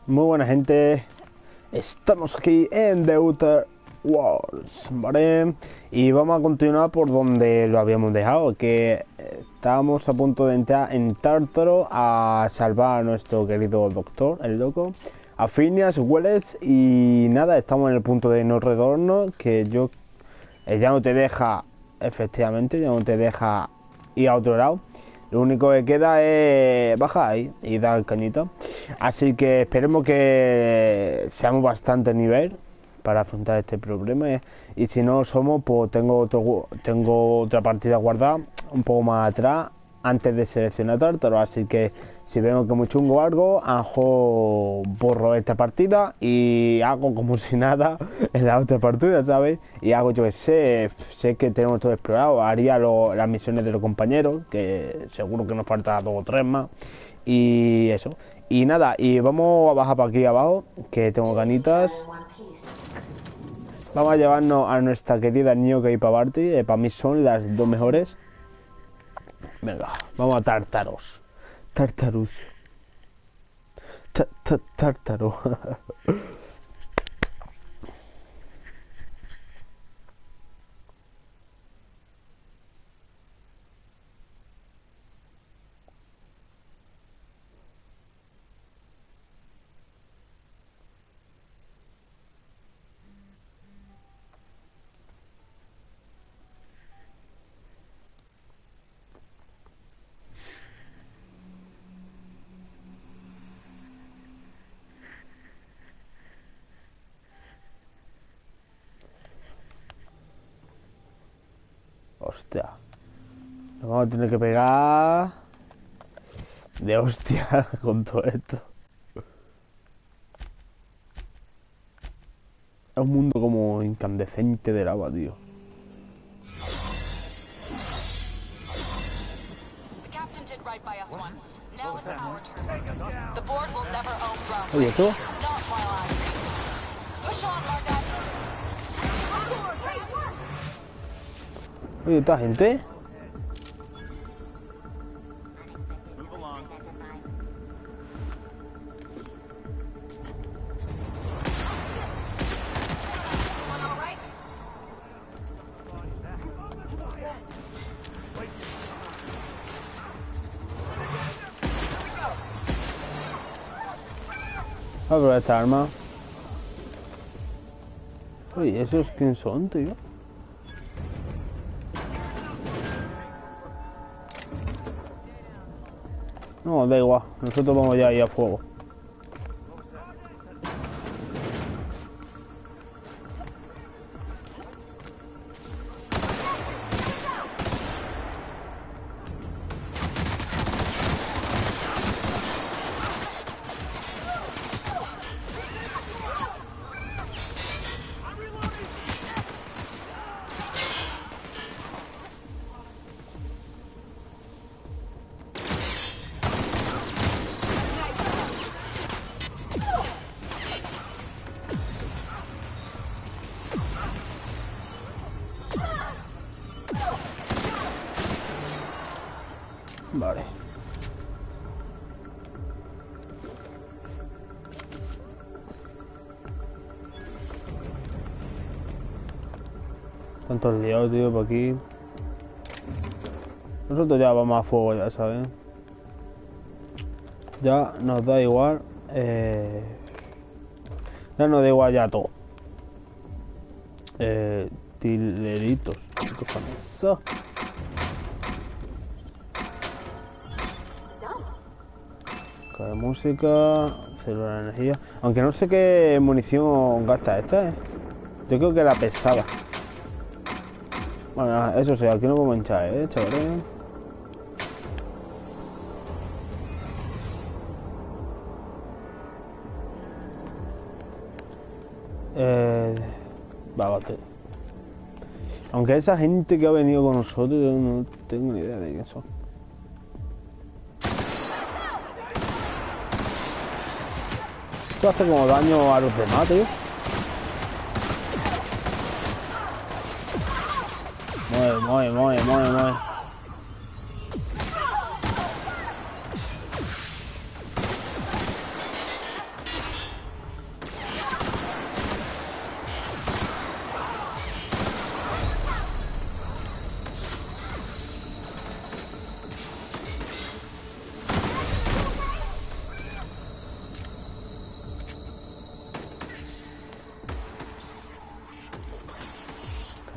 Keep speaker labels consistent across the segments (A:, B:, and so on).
A: Muy buena gente, estamos aquí en The Outer Worlds, ¿vale? Y vamos a continuar por donde lo habíamos dejado, que estábamos a punto de entrar en Tártaro a salvar a nuestro querido doctor, el loco, a Phineas, Welles, y nada, estamos en el punto de no retorno, que yo ya no te deja, efectivamente, ya no te deja ir a otro lado. Lo único que queda es bajar ahí y dar cañita. Así que esperemos que seamos bastante nivel para afrontar este problema. Y si no somos, pues tengo otra partida guardada un poco más atrás antes de seleccionar Tártaro. Así que si vemos que es muy chungo o algo, a lo mejor borro esta partida y hago como si nada en la otra partida, ¿sabes? Y hago, yo que sé que tenemos todo explorado. Haría las misiones de los compañeros, que seguro que nos falta 2 o 3 más. Y eso. Y nada, y vamos a bajar para aquí abajo, que tengo ganitas. Vamos a llevarnos a nuestra querida Nyoka y Pavarti. Para mí son las dos mejores. Venga, vamos a Tártaros. Tártarus. Tártaro. Hostia. Nos vamos a tener que pegar de hostia con todo esto. Es un mundo como incandescente de lava, tío. Oye, ¿esto? Oye, ¿esta gente? A ver esta arma. Oye, ¿esos quién son, tío? No, da igual. Nosotros vamos ya ahí a fuego. Vale. Tantos líos, tío, por aquí. Nosotros ya vamos a fuego, ya sabes. Ya nos da igual. Ya nos da igual ya todo. Tileritos. ¿Qué cojones es eso? Cara de música, celular de energía. Aunque no sé qué munición gasta esta, Yo creo que la pesada. Bueno, eso sí, aquí no podemos hinchar, chavales. Vágate. Aunque esa gente que ha venido con nosotros, yo no tengo ni idea de quién son. Esto hace como daño a los demás, tío. Mueve.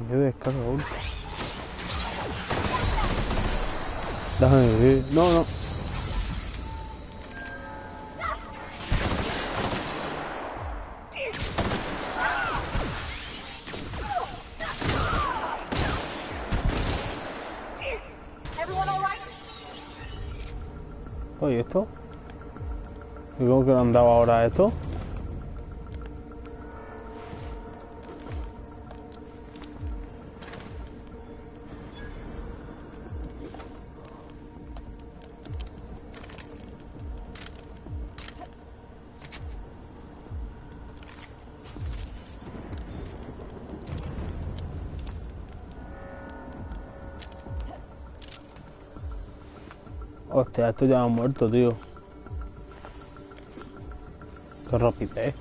A: ¿Qué descarga, boludo? Déjame ver. No, no. Oye, ¿esto? ¿Y cómo que lo han dado ahora esto? Hostia, esto ya ha muerto, tío. Qué rapidez.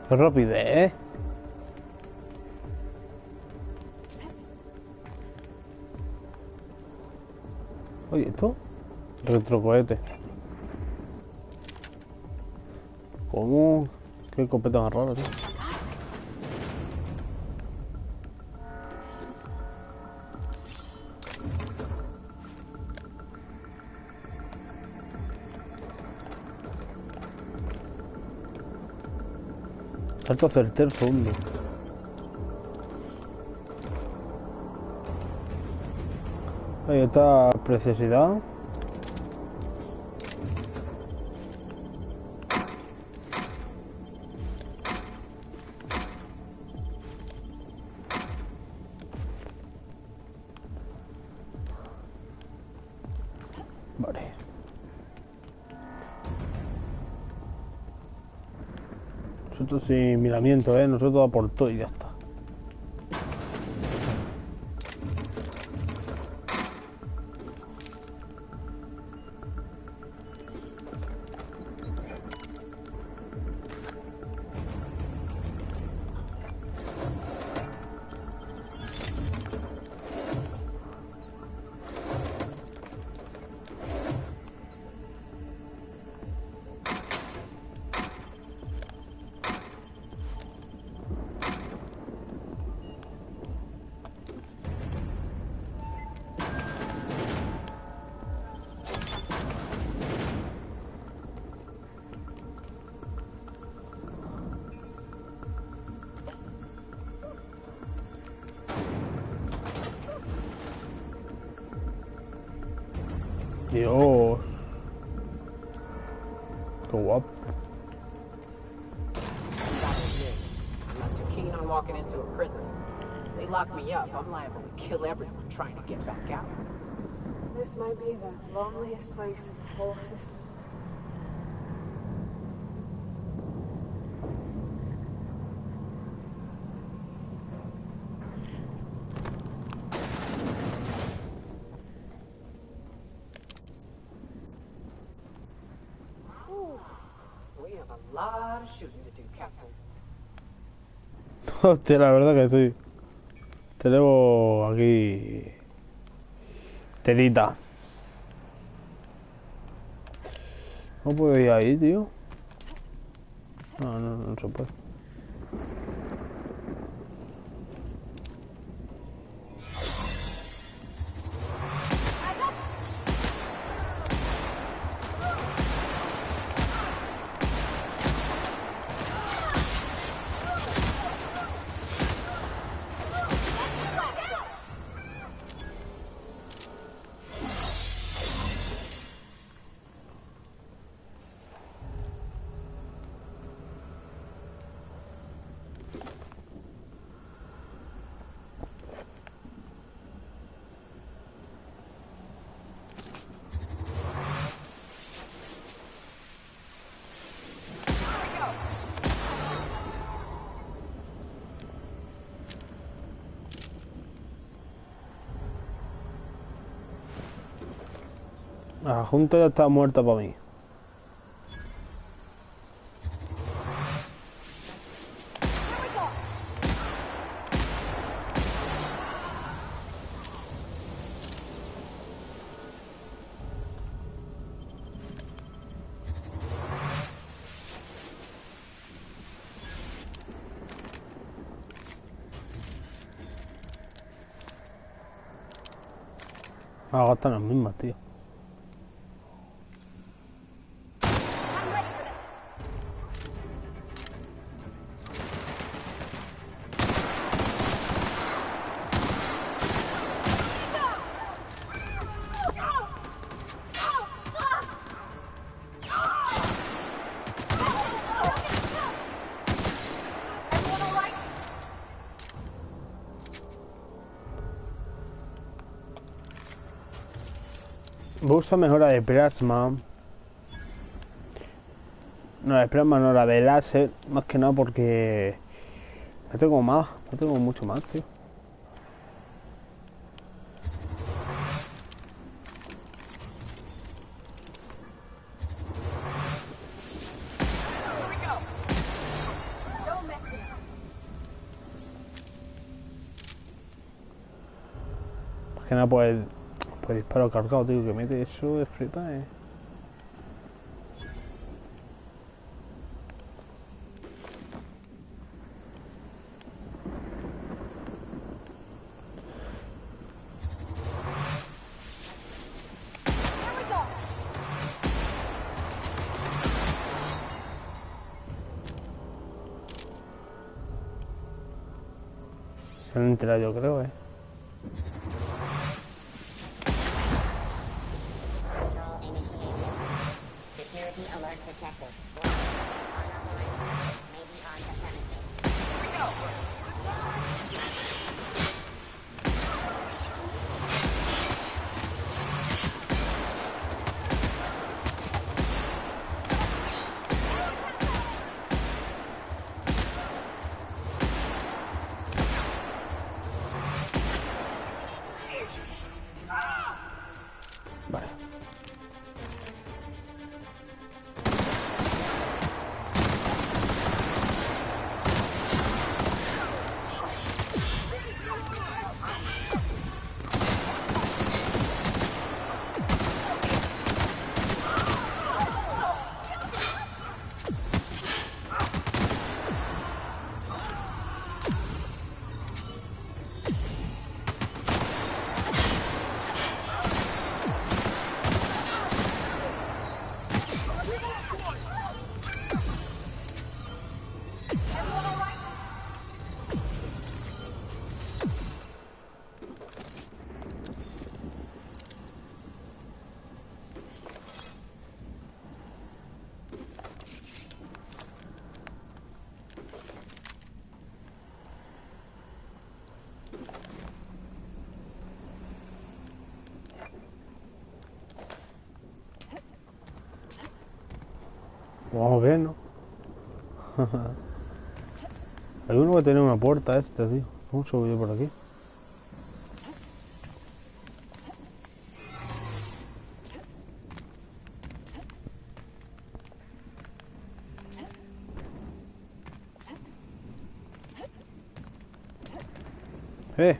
A: Qué rapidez. Oye, ¿esto? Retrocohete. ¿Cómo? Qué escopeta más rara, tío. Salto certero segundo. Ahí está preciosidad. Vale. Nosotros sin miramiento, nosotros a por todo y ya está. Dios. Qué guapo.
B: I'm not too keen on walking into a prison. They lock me up, I'm liable to kill everyone trying to get back out.
C: This might be the loneliest place in the whole system.
B: We have a lot of shooting to do, Captain.
A: Hostia, la verdad que estoy... Tenemos aquí... Telita. No puedo ir ahí, tío. No, no, no se puede. La junta ya está muerta para mí. Ah, gastan las mismas, tío. Usa mejora de plasma. No, de plasma no, la de láser. Más que nada porque... No tengo más, no tengo mucho más, tío. Más que nada pues disparo cargado, tío, que mete eso de flipa, Se han enterado, yo creo,
D: Security alert detected. Unauthorized may be on the premises. Here we go!
A: Vale. Vamos bien, ¿no? Hay uno que tiene una puerta esta, tío. ¿Cómo subo yo por aquí? ¡Eh!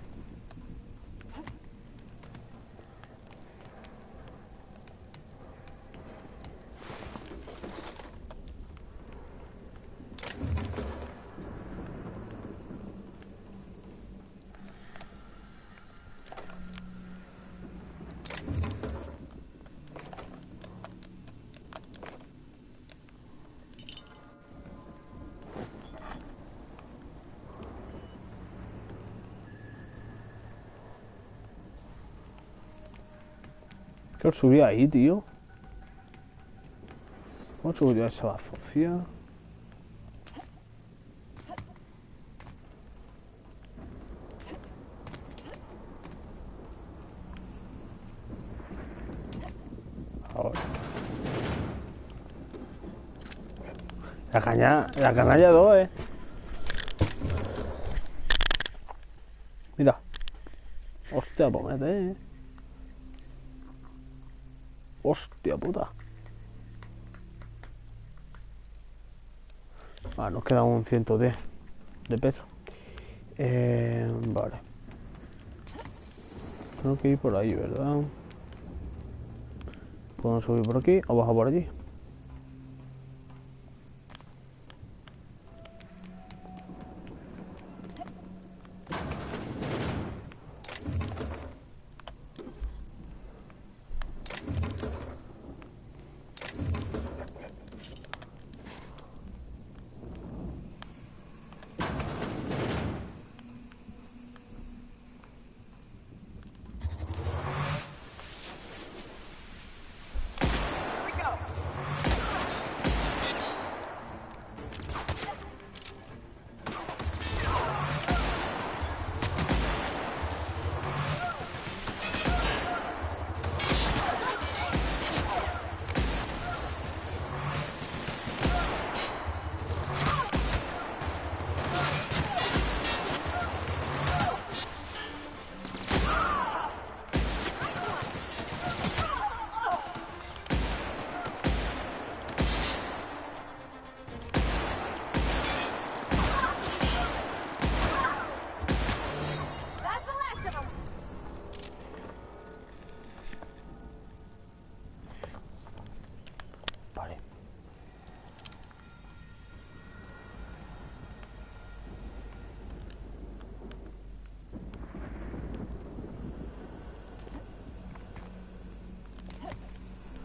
A: ¿Qué os subí ahí, tío? ¿Cómo subí yo a esa bazofia? Ahora. La canalla 2, Mira. Hostia, pues mete, Hostia puta. Ah, nos queda un 110 de peso. Vale. Tengo que ir por ahí, ¿verdad? ¿Puedo subir por aquí o bajar por allí?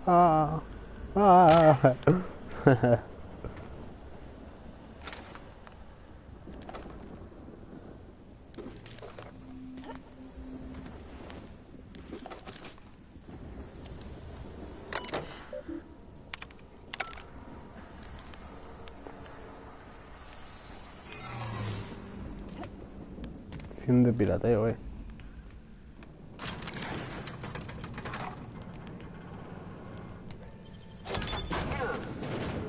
A: Ah. Ah. Fin de pirateo,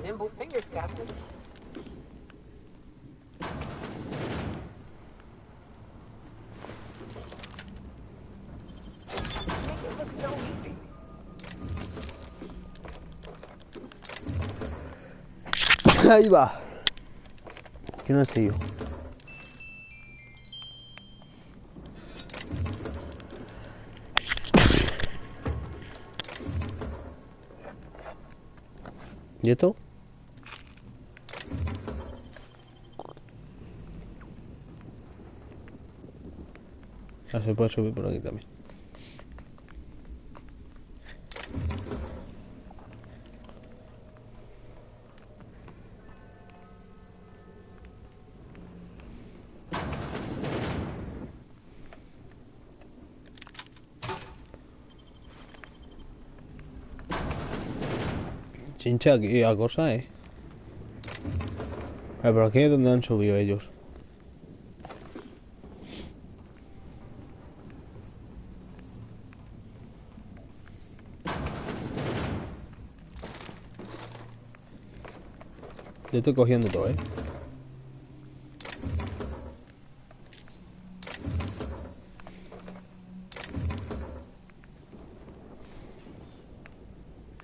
B: Nimble fingers, Captain. Make it look so easy.
A: Ahí va. Que no sé yo. ¿Y esto? Ah, se puede subir por aquí también. Chincha aquí a cosa, pero aquí es donde han subido ellos. Yo estoy cogiendo todo,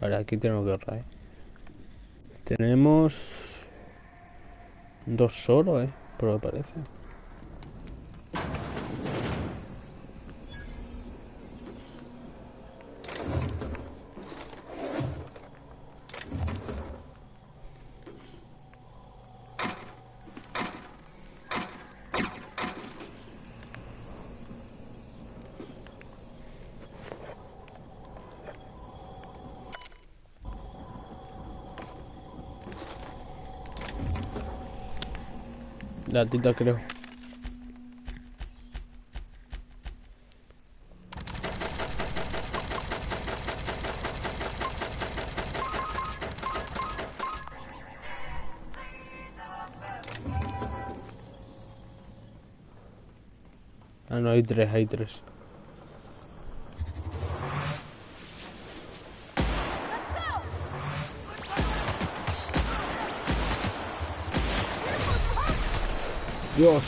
A: Vale, aquí tenemos que ahorrar, Tenemos... dos solo, por lo que parece. La tita creo. Ah, no, hay tres, hay tres. Dios.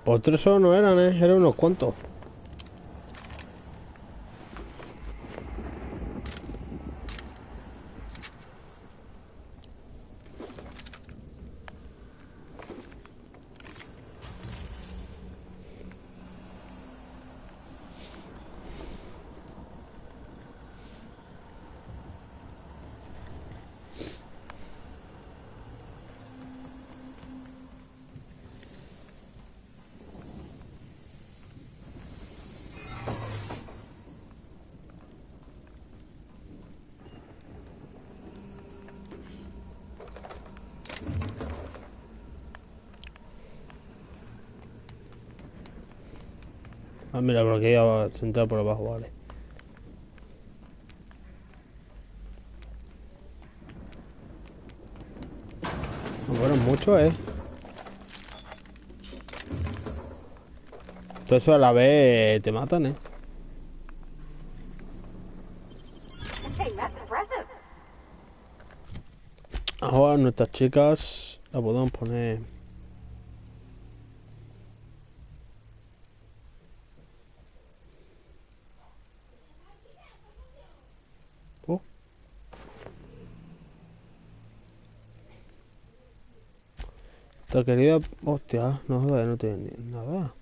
A: Pues tres solo no eran, eran unos cuantos. Ah, mira, por aquí ya se entra por abajo, vale. Bueno, mucho, Todo eso a la vez te matan,
D: Hey, that's impressive.
A: Ahora nuestras chicas la podemos poner. Oh. Esta querida. Hostia, no jodas, no tiene ni nada.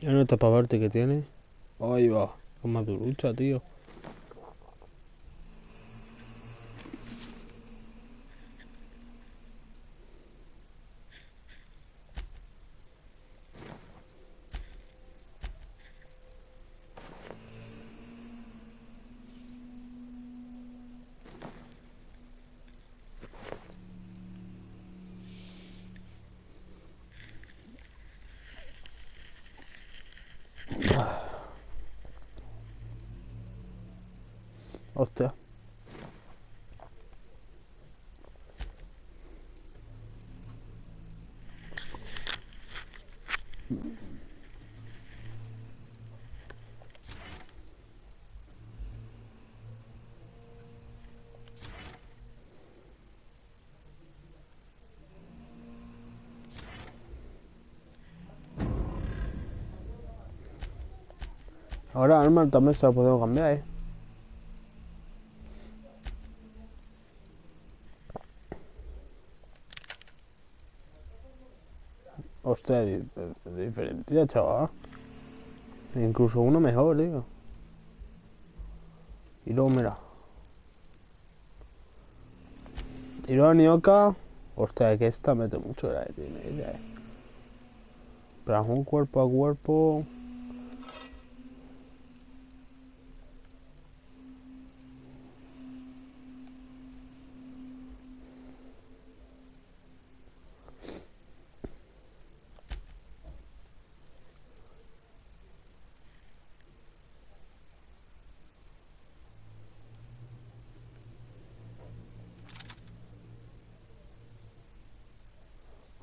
A: Ya no está para verte que tiene. Ahí va, con más durucha, tío. Hostia. Ahora arma también se la podemos cambiar, Hostia, diferencia, chaval. Incluso uno mejor, tío. Y luego, mira. Y luego Nioka. Hostia, que esta mete mucho, tiene idea, Pero un cuerpo a cuerpo.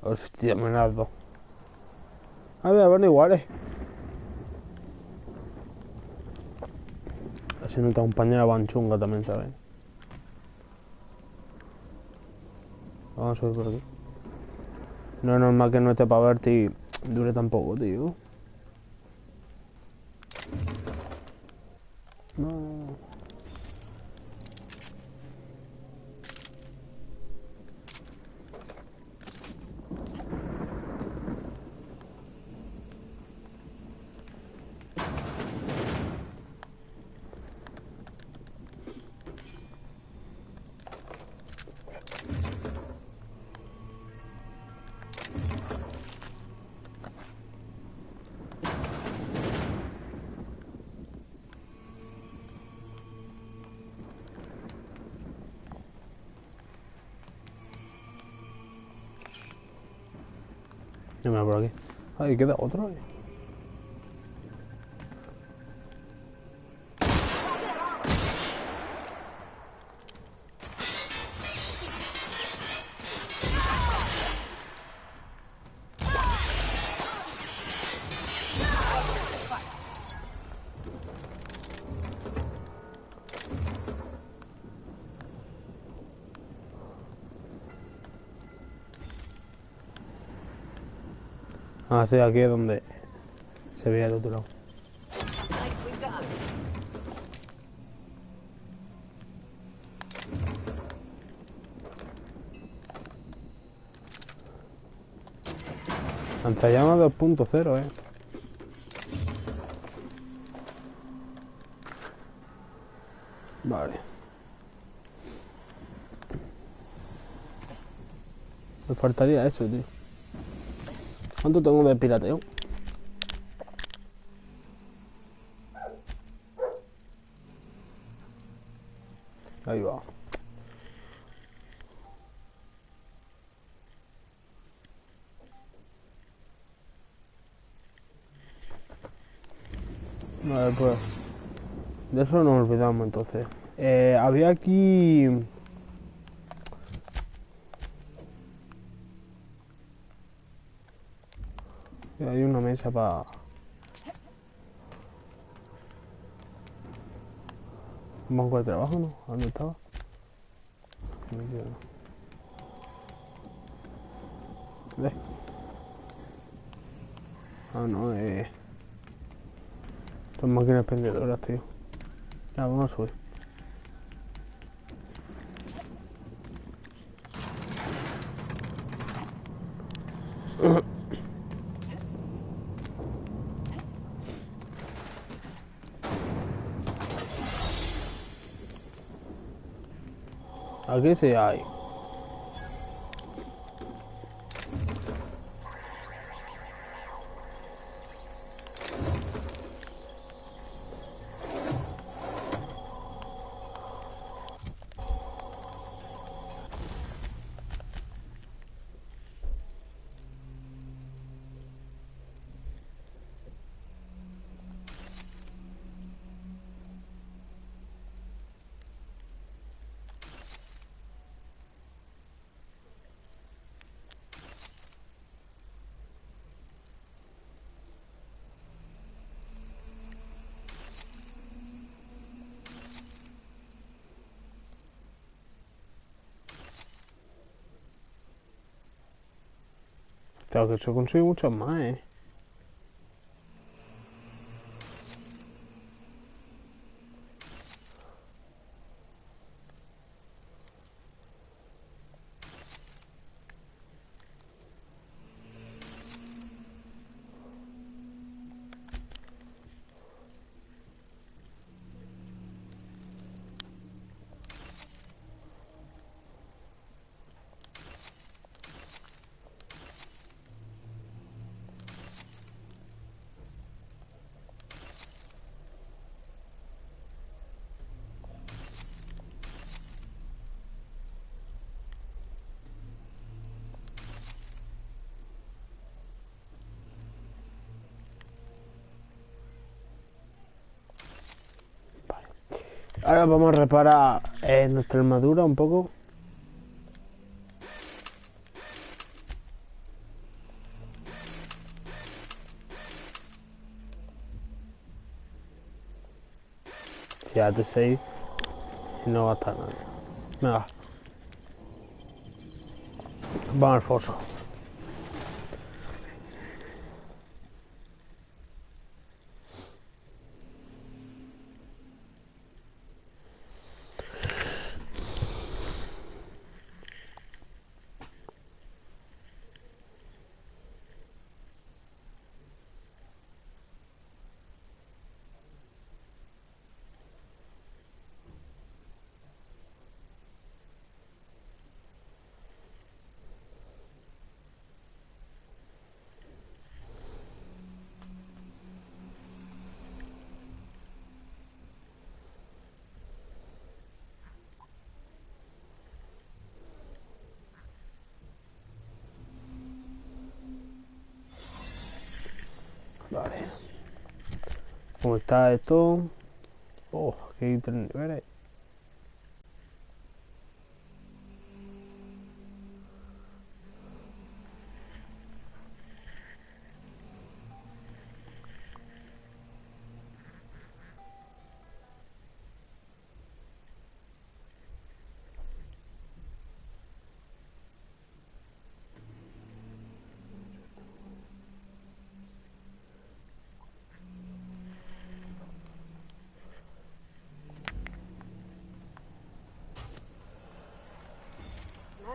A: Hostia, me las dos. A ver, van iguales. Así nuestra compañera Banchunga también, ¿sabes? Vamos a subir por aquí. No es normal que no esté para verte y dure tan poco, tío. No, no, no. Ya me voy por aquí. Ay, queda otro, Ah, sí, aquí es donde se veía el otro lado.
B: Nicely done.
A: Lanzallamas 2.0, Vale. Me faltaría eso, tío. ¿Cuánto tengo de pirateo? Ahí va. Vale, pues. De eso nos olvidamos entonces. Había aquí. Hay una mesa para. Un banco de trabajo, ¿no? ¿Dónde estaba? No quiero. Ah, no, Estas máquinas expendedoras, tío. Ya, vamos a subir. Aquí sí hay. Claro que se consigue muchas más, Ahora vamos a reparar nuestra armadura un poco. Fíjate 6 y no va a estar nadie. Venga. Vamos al foso. Vale. ¿Cómo está esto? Oh, aquí hay 3 niveles.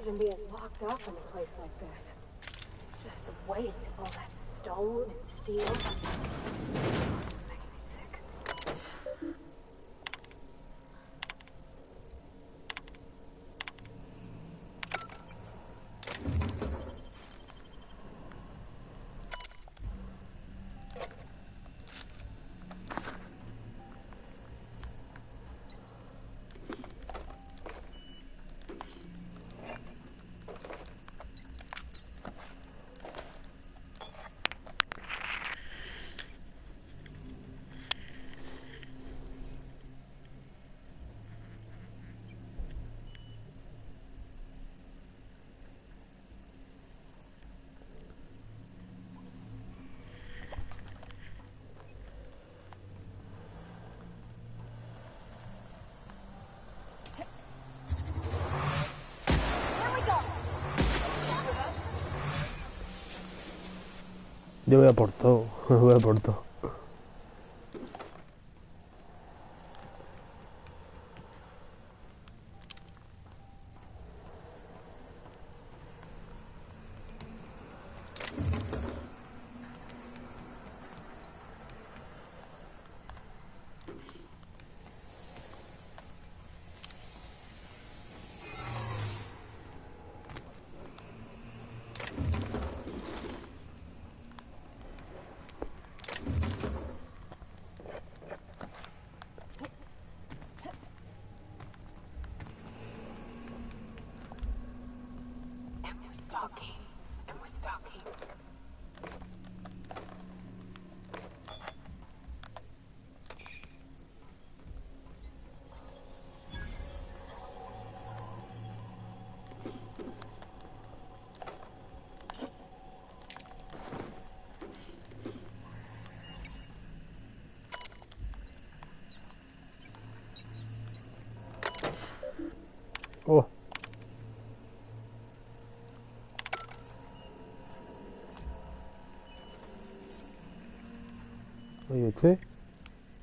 C: imagine being locked up in a place like this. Just the weight of all that stone and steel. It's making me sick.
A: Yo voy a por todo, voy a por todo.
B: And we're stalking.
A: Oh. Oye, che.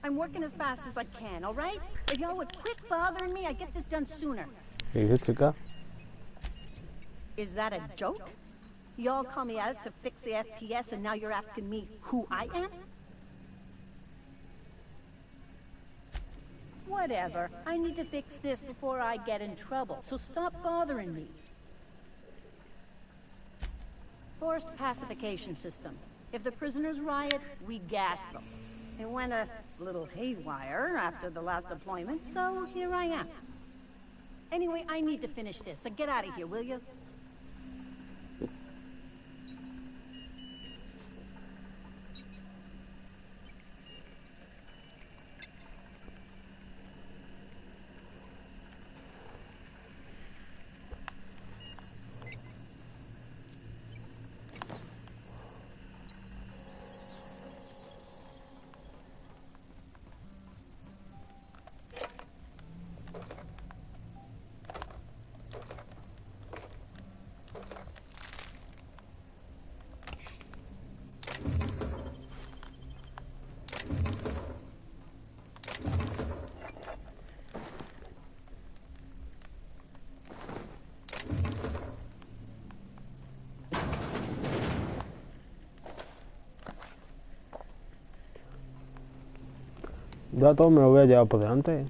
E: I'm working as fast as I can, all right? If y'all would quit bothering me, I'd get this done sooner.
A: ¿Qué dices, chica?
E: Is that a joke? Y'all call me out to fix the FPS and now you're asking me who I am? Whatever. I need to fix this before I get in trouble, so stop bothering me. Forced pacification system. If the prisoners riot, we gas them. It went a little haywire after the last deployment, so here I am. Anyway, I need to finish this, so get out of here, will you?
A: Yo a todos me lo voy a llevar por delante.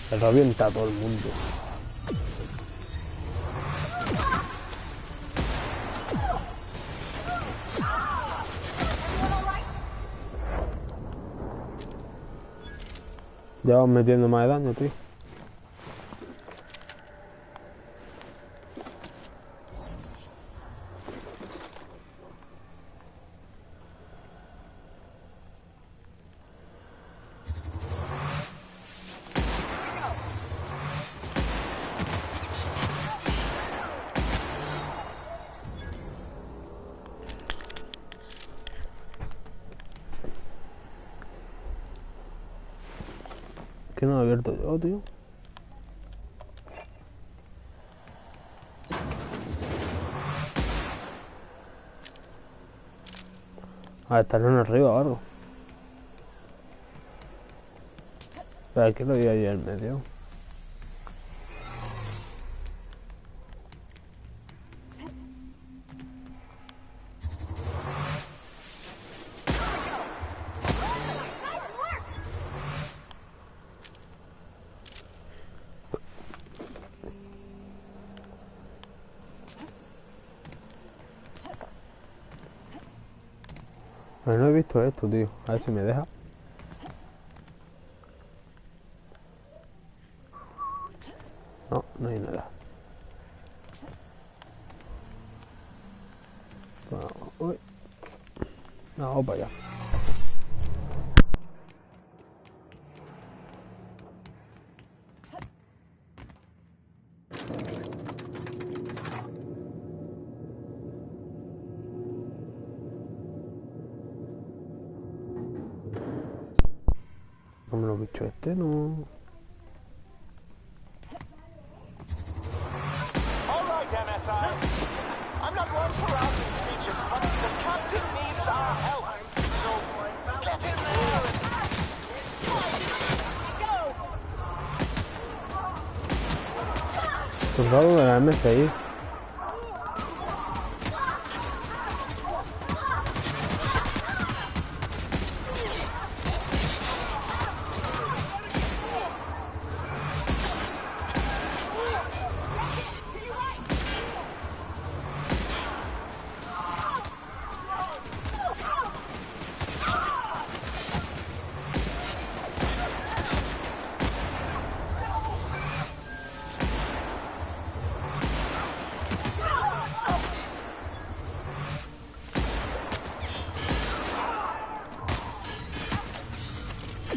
A: Se revienta a todo el mundo. Ya vas metiendo más de daño, tío. que no lo he abierto yo, tío. A ver, estarán arriba o algo. Pero aquí lo había ahí en medio. Pero no he visto esto, tío. A ver si me deja. No, no hay nada. Uy. No, vamos para allá. Como los bichos este, no.
D: All right, MSI. I'm not one for rousing speeches, but the captain needs our help. So get in there and
A: Soldado de la MSI.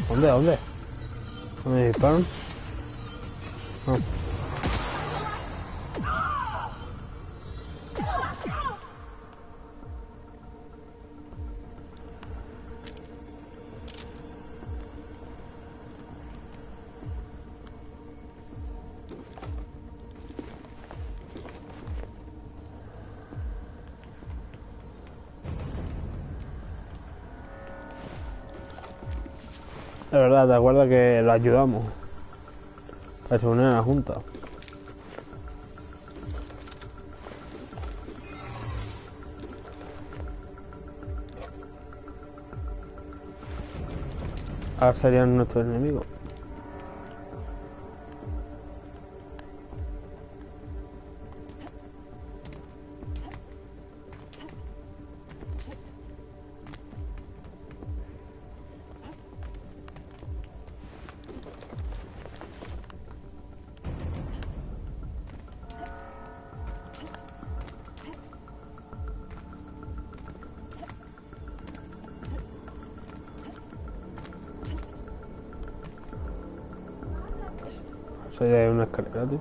A: ¿Dónde? ¿Dónde? ¿Dónde me disparan? No. De verdad, ¿te acuerdas que lo ayudamos? A se unir a la junta. Ahora serían nuestros enemigos. Eso ya es una escalera, tío.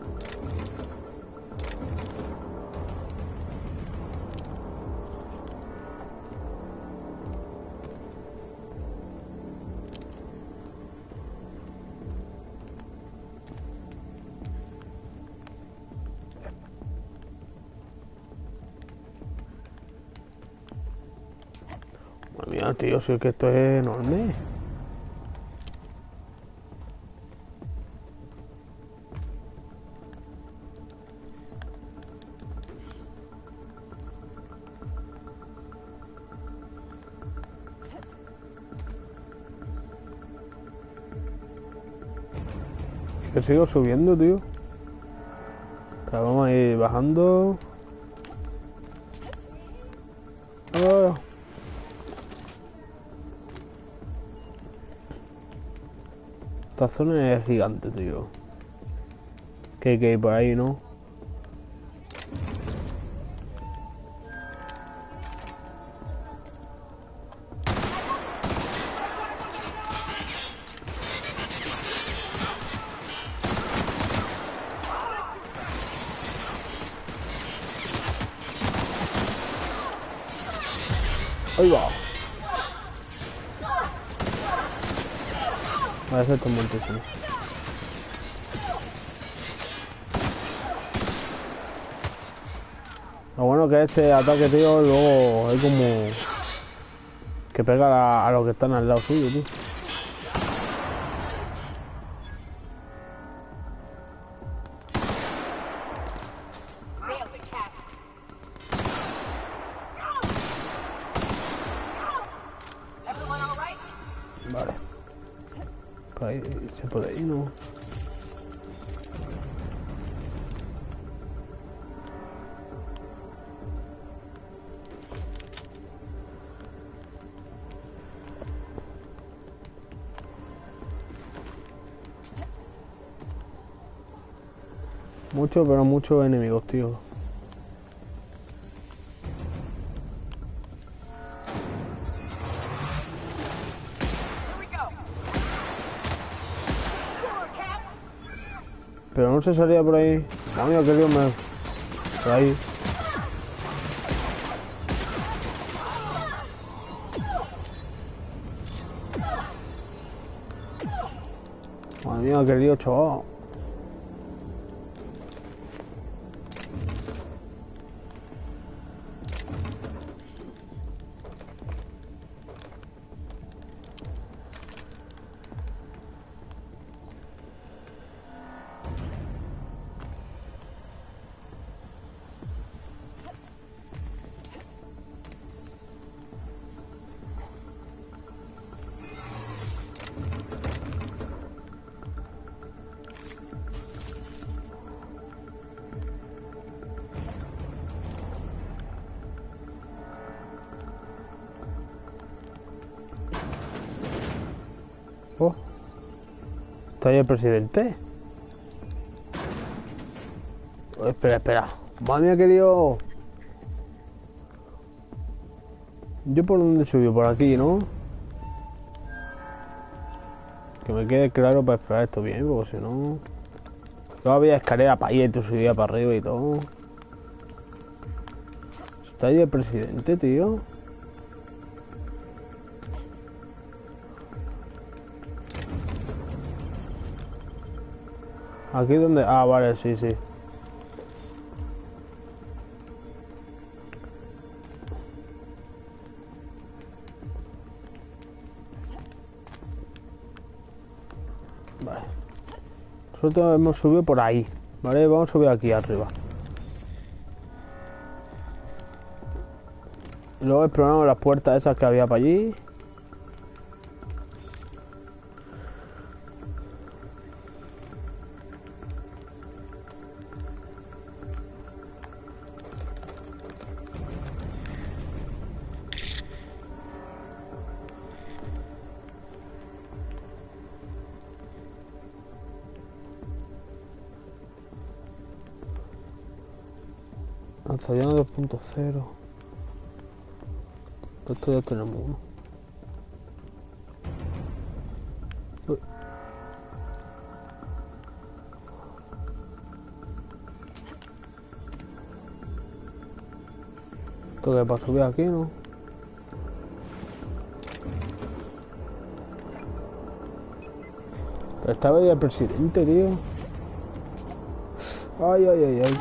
A: Madre mía, tío, si es que esto es enorme. Que sigo subiendo, tío. O sea, vamos a ir bajando. Oh. Esta zona es gigante, tío. Que hay por ahí, ¿no? Ahí va. Parece esto muertísimo. Lo bueno que ese ataque, tío, luego es como... que pega a los que están al lado suyo, tío. Vale. Por ahí se puede ir, ¿no? Muchos, pero muchos enemigos, tío. Pero no se salía por ahí. Madre mía, qué lío me... Por ahí. Madre mía, qué lío, chaval. Oh. ¿Está ahí el presidente? Oh, espera, espera. Madre mía, qué lío. ¿Yo por dónde subí? Por aquí, ¿no? Que me quede claro para explorar esto bien, porque si no... Luego había escalera para ahí y tú subías para arriba y todo. ¿Está ahí el presidente, tío? Aquí donde... Ah, vale, sí, sí. Vale. Nosotros hemos subido por ahí. Vale, vamos a subir aquí arriba. Y luego exploramos las puertas esas que había para allí. Lanzallamas 2.0. Esto ya tenemos uno. Uy. Esto que para subir aquí, ¿no? Pero estaba ahí el presidente, tío. Ay, ay, ay, ay.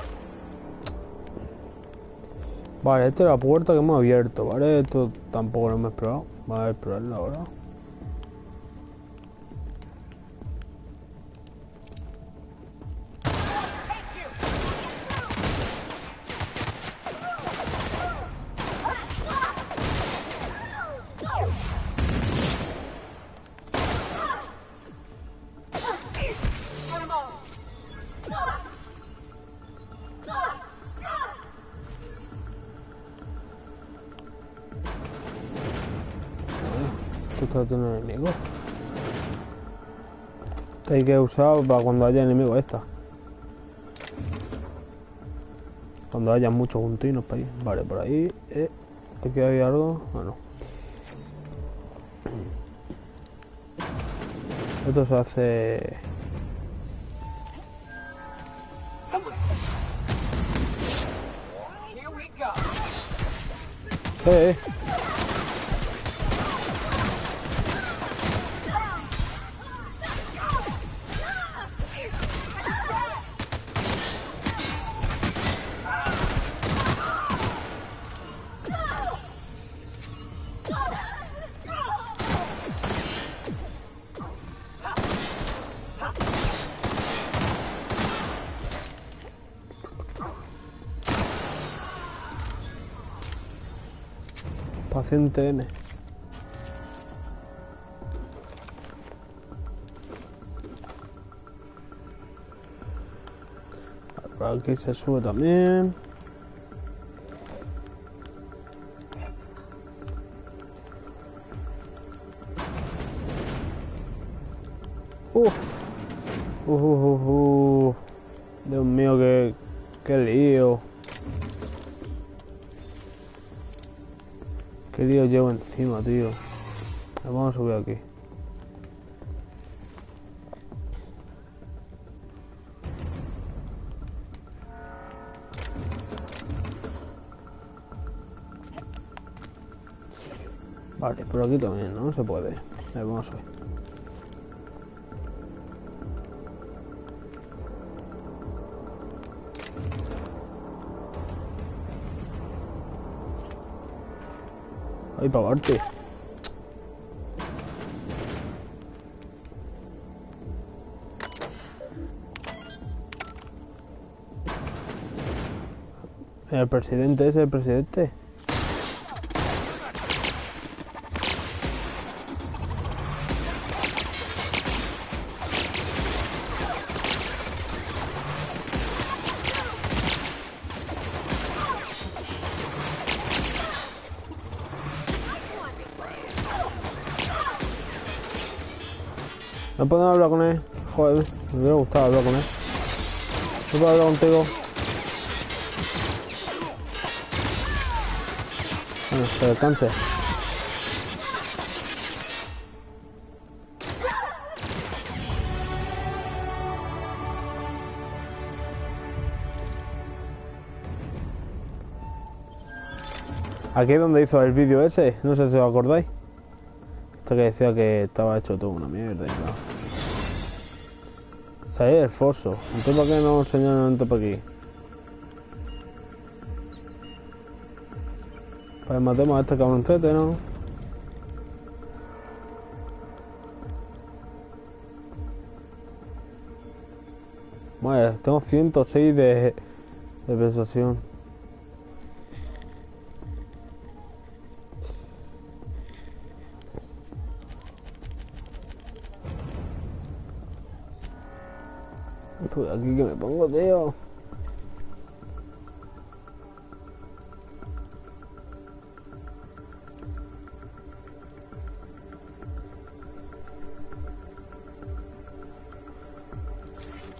A: Vale, esta es la puerta que hemos abierto, ¿vale? Esto tampoco lo hemos explorado. Vamos a explorarla ahora. Esto tiene enemigos. Hay que usar para cuando haya enemigos esta. Cuando haya muchos juntinos para ahí. Vale, por ahí. Aquí hay algo. Bueno. Esto se hace. Eh. Paciente N. Por aquí se sube también. Dios mío, qué lío. Qué lío llevo encima, tío. Vamos a subir aquí. Vale, por aquí también, ¿no? Se puede. Vamos a subir. Ahí para parte. El presidente es el presidente. No podemos hablar con él. Joder, me hubiera gustado hablar con él. No puedo hablar contigo. Bueno, que descanse. Aquí es donde hizo el vídeo ese, no sé si os acordáis. Esto que decía que estaba hecho todo una mierda y nada. Salir del foso. Entonces, ¿para qué no enseñaron antes para aquí? Pues matemos a este cabroncete, ¿no? Vale, tengo 106 de persuasión. Pues aquí que me pongo, tío.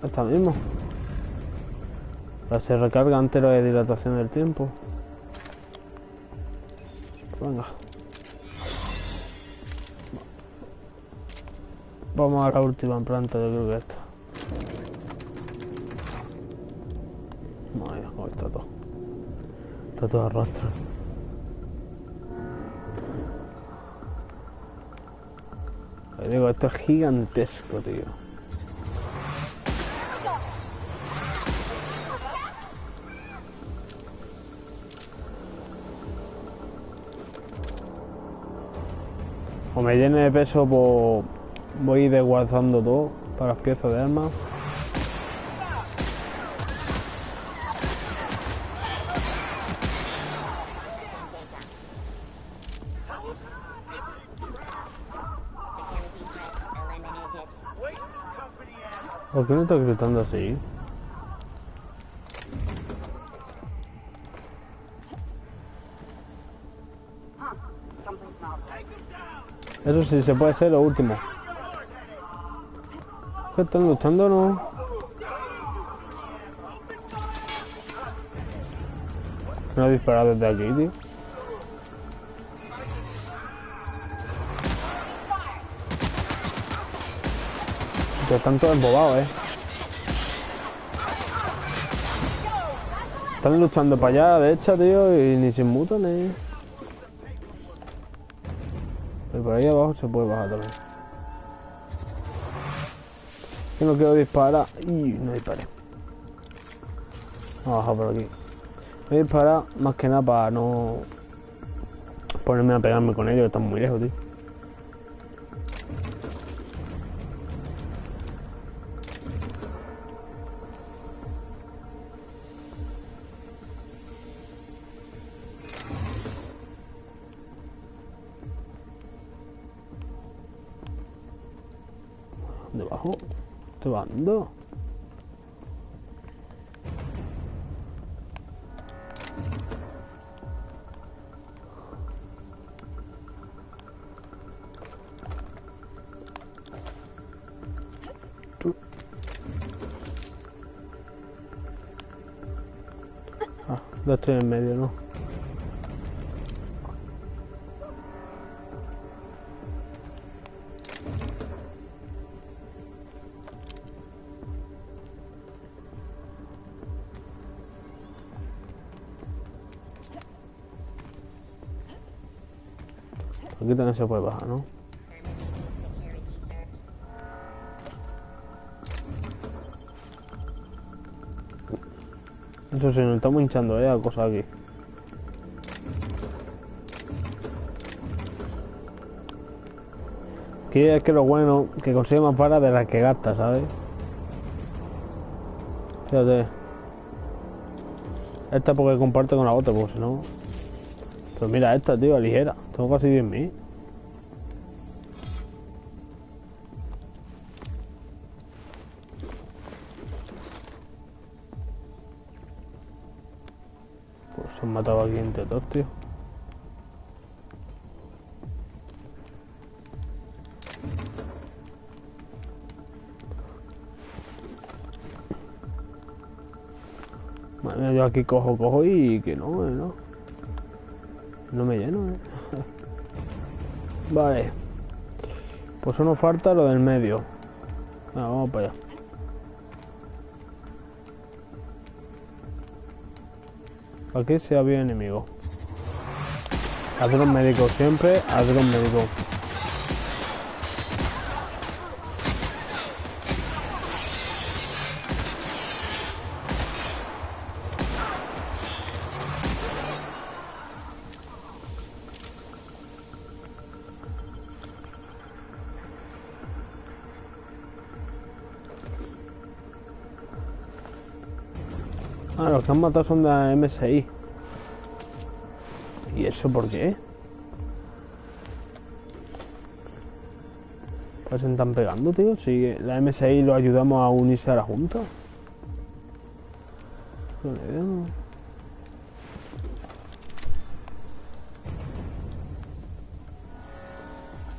A: Hasta mismo. Ahora se recarga entero de dilatación del tiempo. Venga. Vamos a la última planta, yo creo que esta. Madre mía, cómo está todo. Está todo arrastra. Le digo, esto es gigantesco, tío. O me llene de peso, pues voy a ir desguazando todo para las piezas de armas. ¿Por qué no está gritando así? Eso sí, se puede ser lo último. ¿Qué están luchando, no? No ha disparado desde aquí, tío. Que están todos embobados, Están luchando para allá a la derecha, tío, y ni se mutan, Y por ahí abajo se puede bajar también. Yo no quiero disparar. Y no disparé. Vamos a bajar por aquí. Voy a disparar más que nada para no ponerme a pegarme con ellos, que están muy lejos, tío. Debajo. Te va dando. Ah, ya estoy en medio, ¿no? Aquí también se puede bajar, ¿no? Eso sí, nos estamos hinchando, a cosas aquí. Aquí es que lo bueno, que consigue más balas de las que gasta, ¿sabes? Fíjate. Esta porque comparte con la otra, pues si no... Pero mira esta, tío, ligera. Tengo casi 10.000. Pues se han matado aquí entre todos, tío. Bueno, yo aquí cojo y que no me lleno, Vale. Pues solo nos falta lo del medio. Venga, vamos para allá. Aquí se había enemigo. Haz los médicos siempre, haz los médicos. Ah, los que han matado son de la MSI. ¿Y eso por qué? Pues se están pegando, tío. Si la MSI lo ayudamos a unirse a la junta.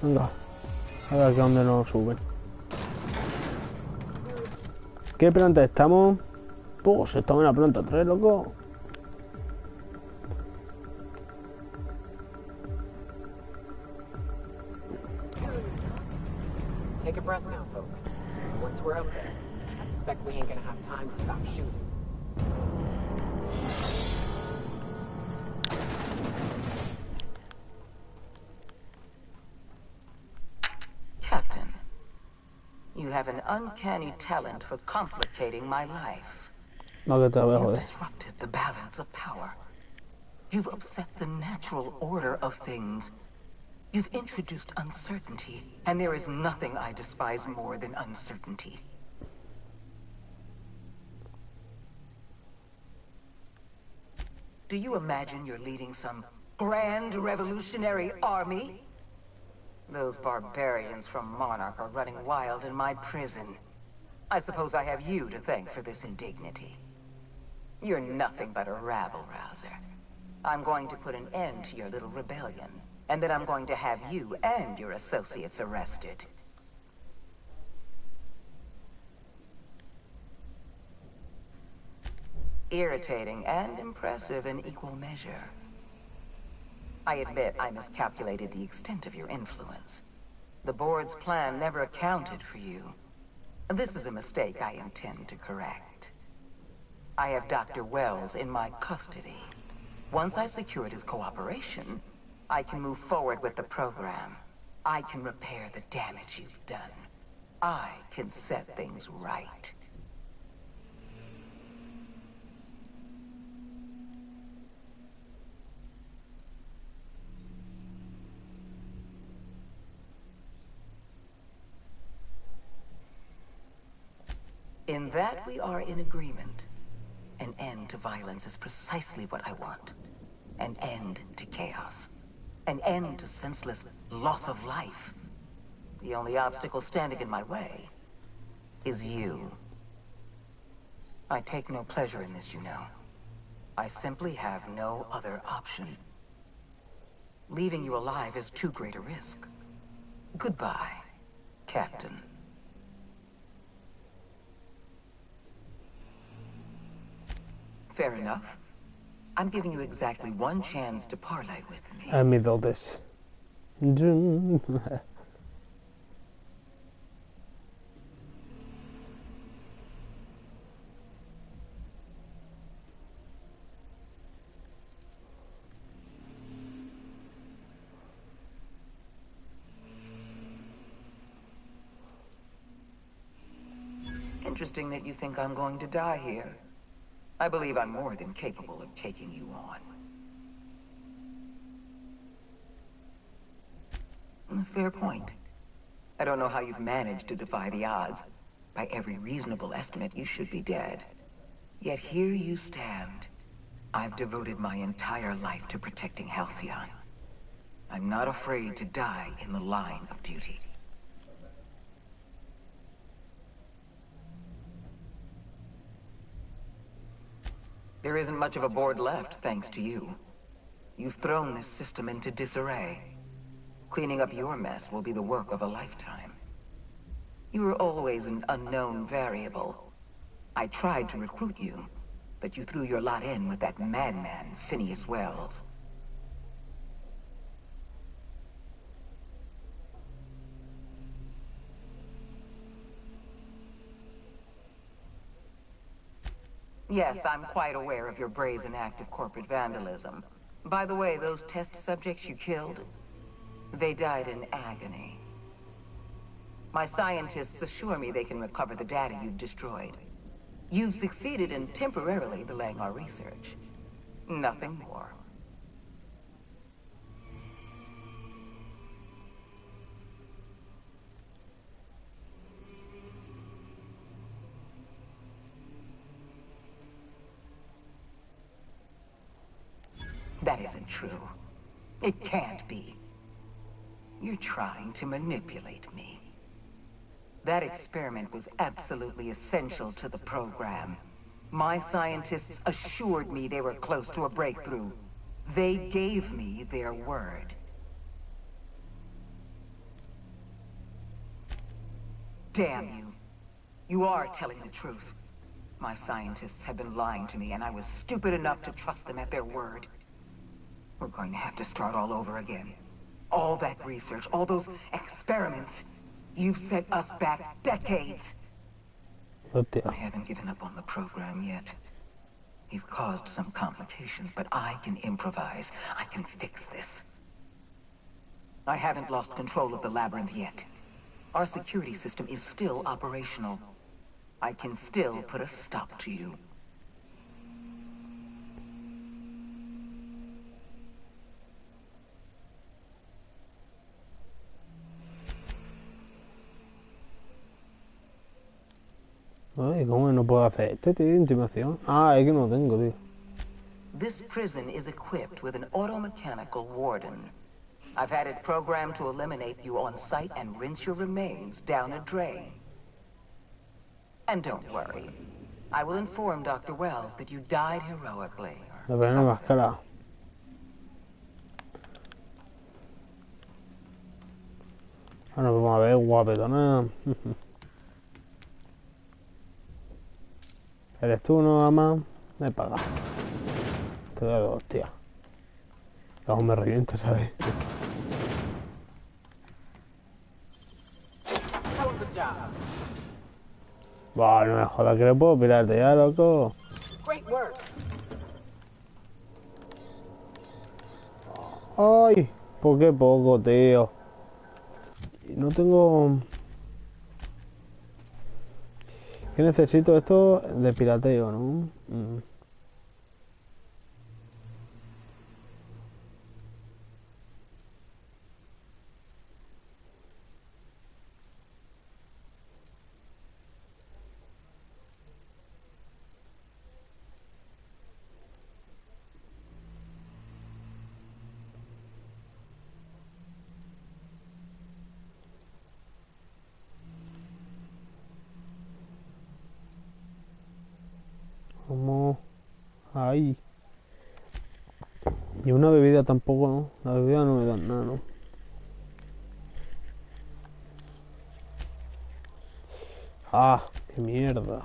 A: Venga. A ver aquí a dónde nos suben. ¿Qué planta estamos? Pues estamos en la planta 3, loco.
B: Take a breath now, folks. Once we're up there, I suspect we ain't gonna have time to stop shooting.
F: Captain, you have an uncanny talent for complicating my life.
A: No, que te voy a
F: You've
A: joder.
F: disrupted the balance of power. You've upset the natural order of things. You've introduced uncertainty, and there is nothing I despise more than uncertainty. Do you imagine you're leading some grand revolutionary army? Those barbarians from Monarch are running wild in my prison. I suppose I have you to thank for this indignity. You're nothing but a rabble-rouser. I'm going to put an end to your little rebellion, and then I'm going to have you and your associates arrested. Irritating and impressive in equal measure. I admit I miscalculated the extent of your influence. The board's plan never accounted for you. This is a mistake I intend to correct. I have Dr. Wells in my custody. Once I've secured his cooperation, I can move forward with the program. I can repair the damage you've done. I can set things right. In that we are in agreement. An end to violence is precisely what I want. An end to chaos. An end to senseless loss of life. The only obstacle standing in my way is you. I take no pleasure in this, you know. I simply have no other option. Leaving you alive is too great a risk. Goodbye, Captain. Fair enough. I'm giving you exactly one chance to parlay with me.
A: mis dotes.
F: Interesting that you think I'm going to die here. I believe I'm more than capable of taking you on. Fair point. I don't know how you've managed to defy the odds. By every reasonable estimate, you should be dead. Yet here you stand. I've devoted my entire life to protecting Halcyon. I'm not afraid to die in the line of duty. There isn't much of a board left, thanks to you. You've thrown this system into disarray. Cleaning up your mess will be the work of a lifetime. You were always an unknown variable. I tried to recruit you, but you threw your lot in with that madman, Phineas Wells. Yes, I'm quite aware of your brazen act of corporate vandalism. By the way, those test subjects you killed, they died in agony. My scientists assure me they can recover the data you've destroyed. You've succeeded in temporarily delaying our research. Nothing more. That isn't true. It can't be. You're trying to manipulate me. That experiment was absolutely essential to the program. My scientists assured me they were close to a breakthrough. They gave me their word. Damn you. You are telling the truth. My scientists have been lying to me, and I was stupid enough to trust them at their word. We're going to have to start all over again. All that research, all those experiments, you've set us back decades. I haven't given up on the program yet. You've caused some complications, but I can improvise. I can fix this. I haven't lost control of the labyrinth yet. Our security system is still operational. I can still put a stop to you.
A: Ay, ¿cómo no puedo hacer esto, tío? Intimación. Ah, es que no tengo, tío.
F: This prison is equipped with an automechanical warden. I've had it programmed to eliminate you on sight and rinse your remains down a drain. And don't worry. I will inform Dr. Wells that you died heroically.
A: La pena máscara. Bueno, vamos a ver, guapetona. ¿Eres tú, no, ama? Me paga. Te doy dos, tía. Aún me revienta, ¿sabes? Buah, no me jodas que le puedo piratear, loco. Ay, ¿por qué poco, tío? No tengo... ¿Qué necesito esto de pirateo, no? Vamos. Ahí. Y una bebida tampoco, ¿no? La bebida no me da nada, ¿no? Ah, qué mierda.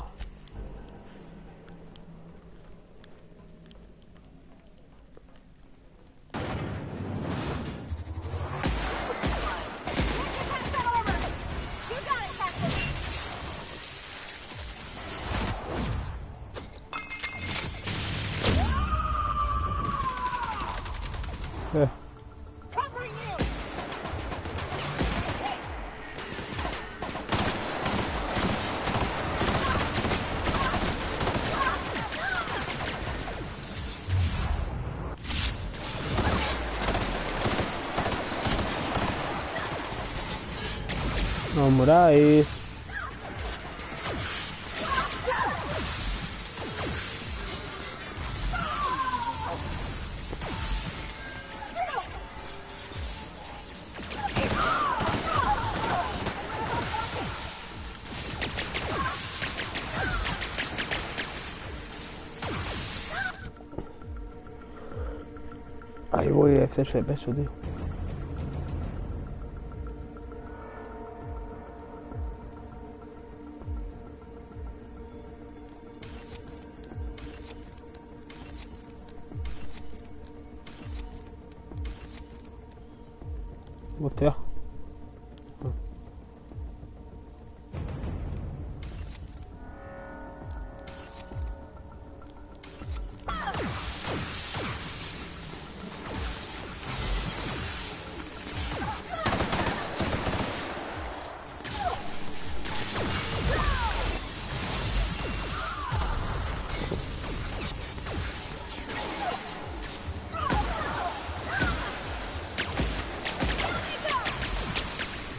A: No moráis. Ahí voy a exceso de peso, tío. Hostia.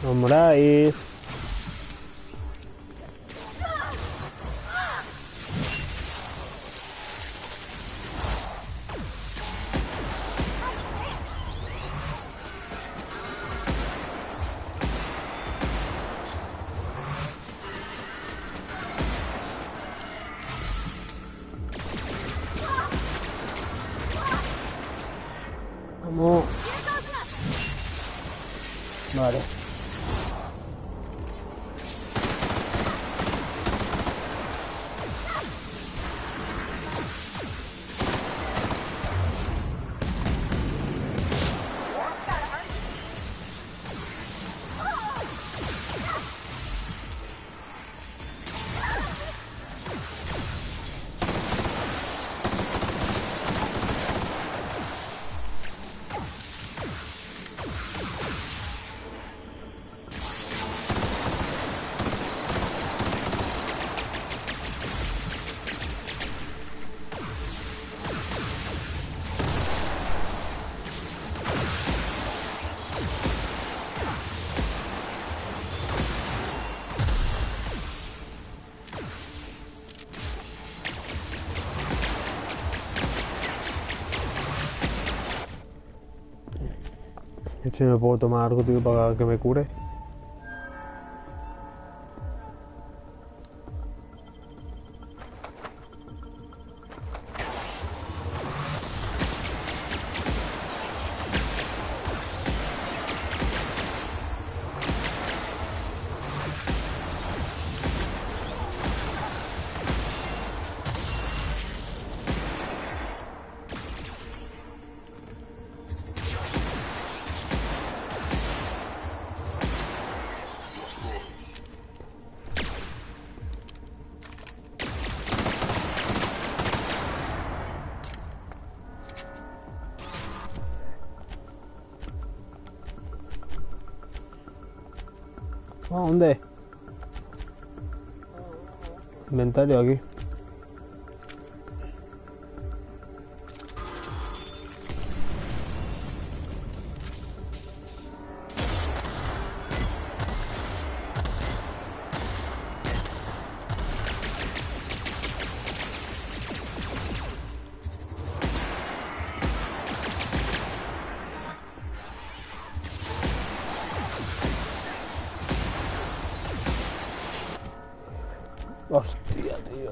A: No moráis. Vamos. Vale. Si me puedo tomar algo, tío, para que me cure. ¿A dónde? Inventario aquí. Hostia, tío.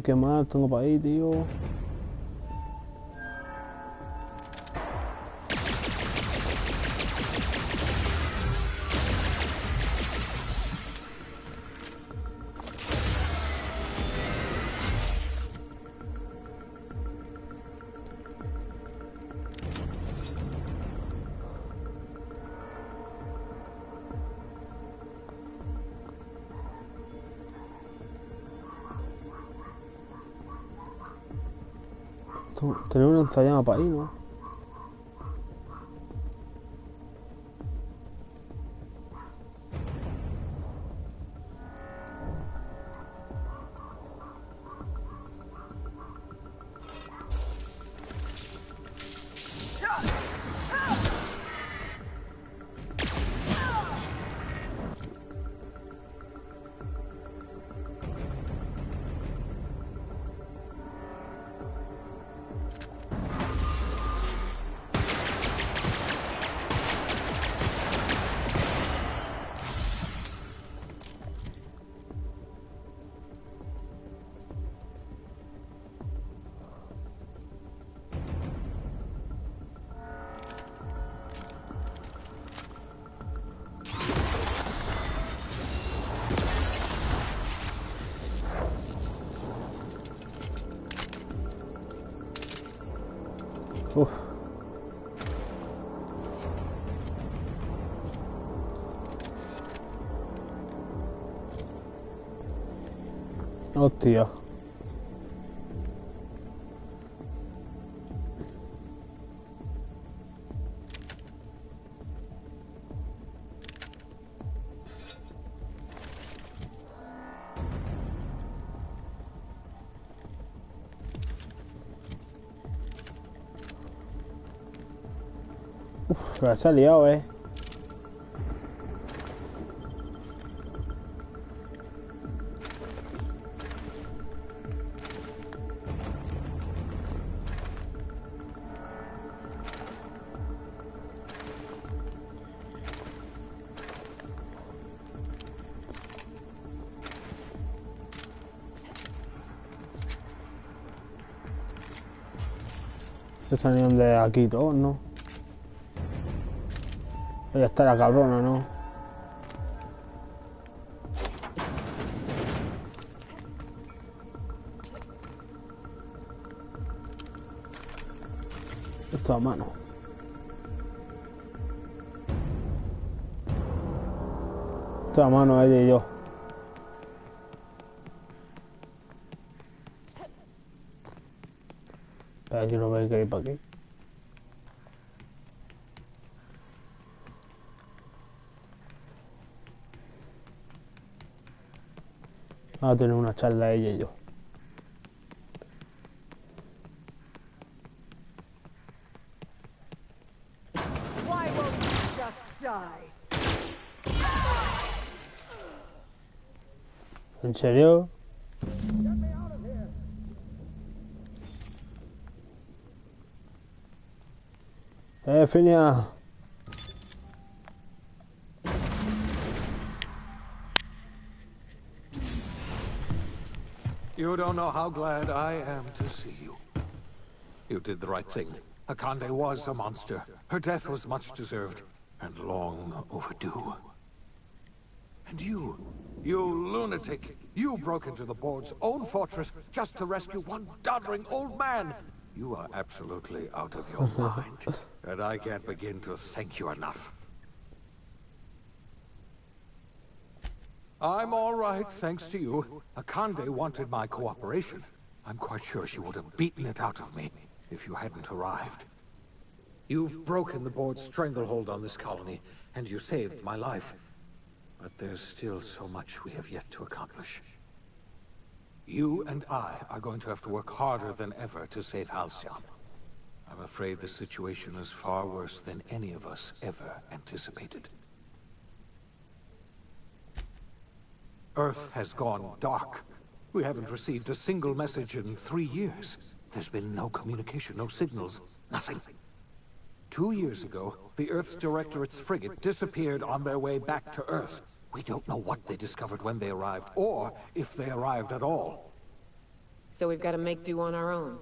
A: ¿Qué más tengo para ahí, tío? Tener una ensayada para ahí, ¿no? Uf. Hostia. Uf, se ha liado, Se salieron de aquí todos, ¿no? Ya está la cabrona, ¿no? Esto a mano. Esto a mano, ella y yo. Espera, quiero ver qué hay para aquí. Vamos a tener una charla ella y yo.
G: Why won't you just die?
A: ¿En serio? Finia.
H: You don't know how glad I am to see you. You did the right thing. Akande was a monster. Her death was much deserved, and long overdue. And you lunatic, you broke into the board's own fortress just to rescue one doddering old man. You are absolutely out of your mind, and I can't begin to thank you enough. I'm all right, thanks to you. Akande wanted my cooperation. I'm quite sure she would have beaten it out of me if you hadn't arrived. You've broken the board's stranglehold on this colony, and you saved my life. But there's still so much we have yet to accomplish. You and I are going to have to work harder than ever to save Halcyon. I'm afraid the situation is far worse than any of us ever anticipated. Earth has gone dark. We haven't received a single message in 3 years. There's been no communication, no signals, nothing. 2 years ago, the Earth's Directorate's frigate disappeared on their way back to Earth. We don't know what they discovered when they arrived, or if they arrived at all.
B: So we've got to make do on our own.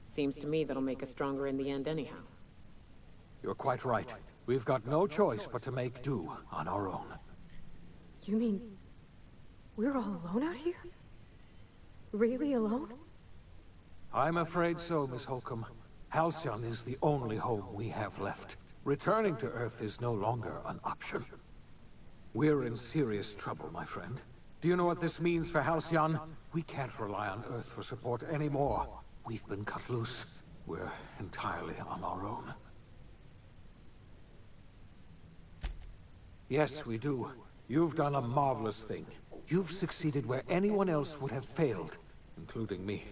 B: Seems to me that'll make us stronger in the end anyhow.
H: You're quite right. We've got no choice but to make do on our own.
C: You mean we're all alone out here? Really alone?
H: I'm afraid so, Miss Holcomb. Halcyon is the only home we have left. Returning to Earth is no longer an option. We're in serious trouble, my friend. Do you know what this means for Halcyon? We can't rely on Earth for support anymore. We've been cut loose. We're entirely on our own. Yes, we do. You've done a marvelous thing. You've succeeded where anyone else would have failed, including me.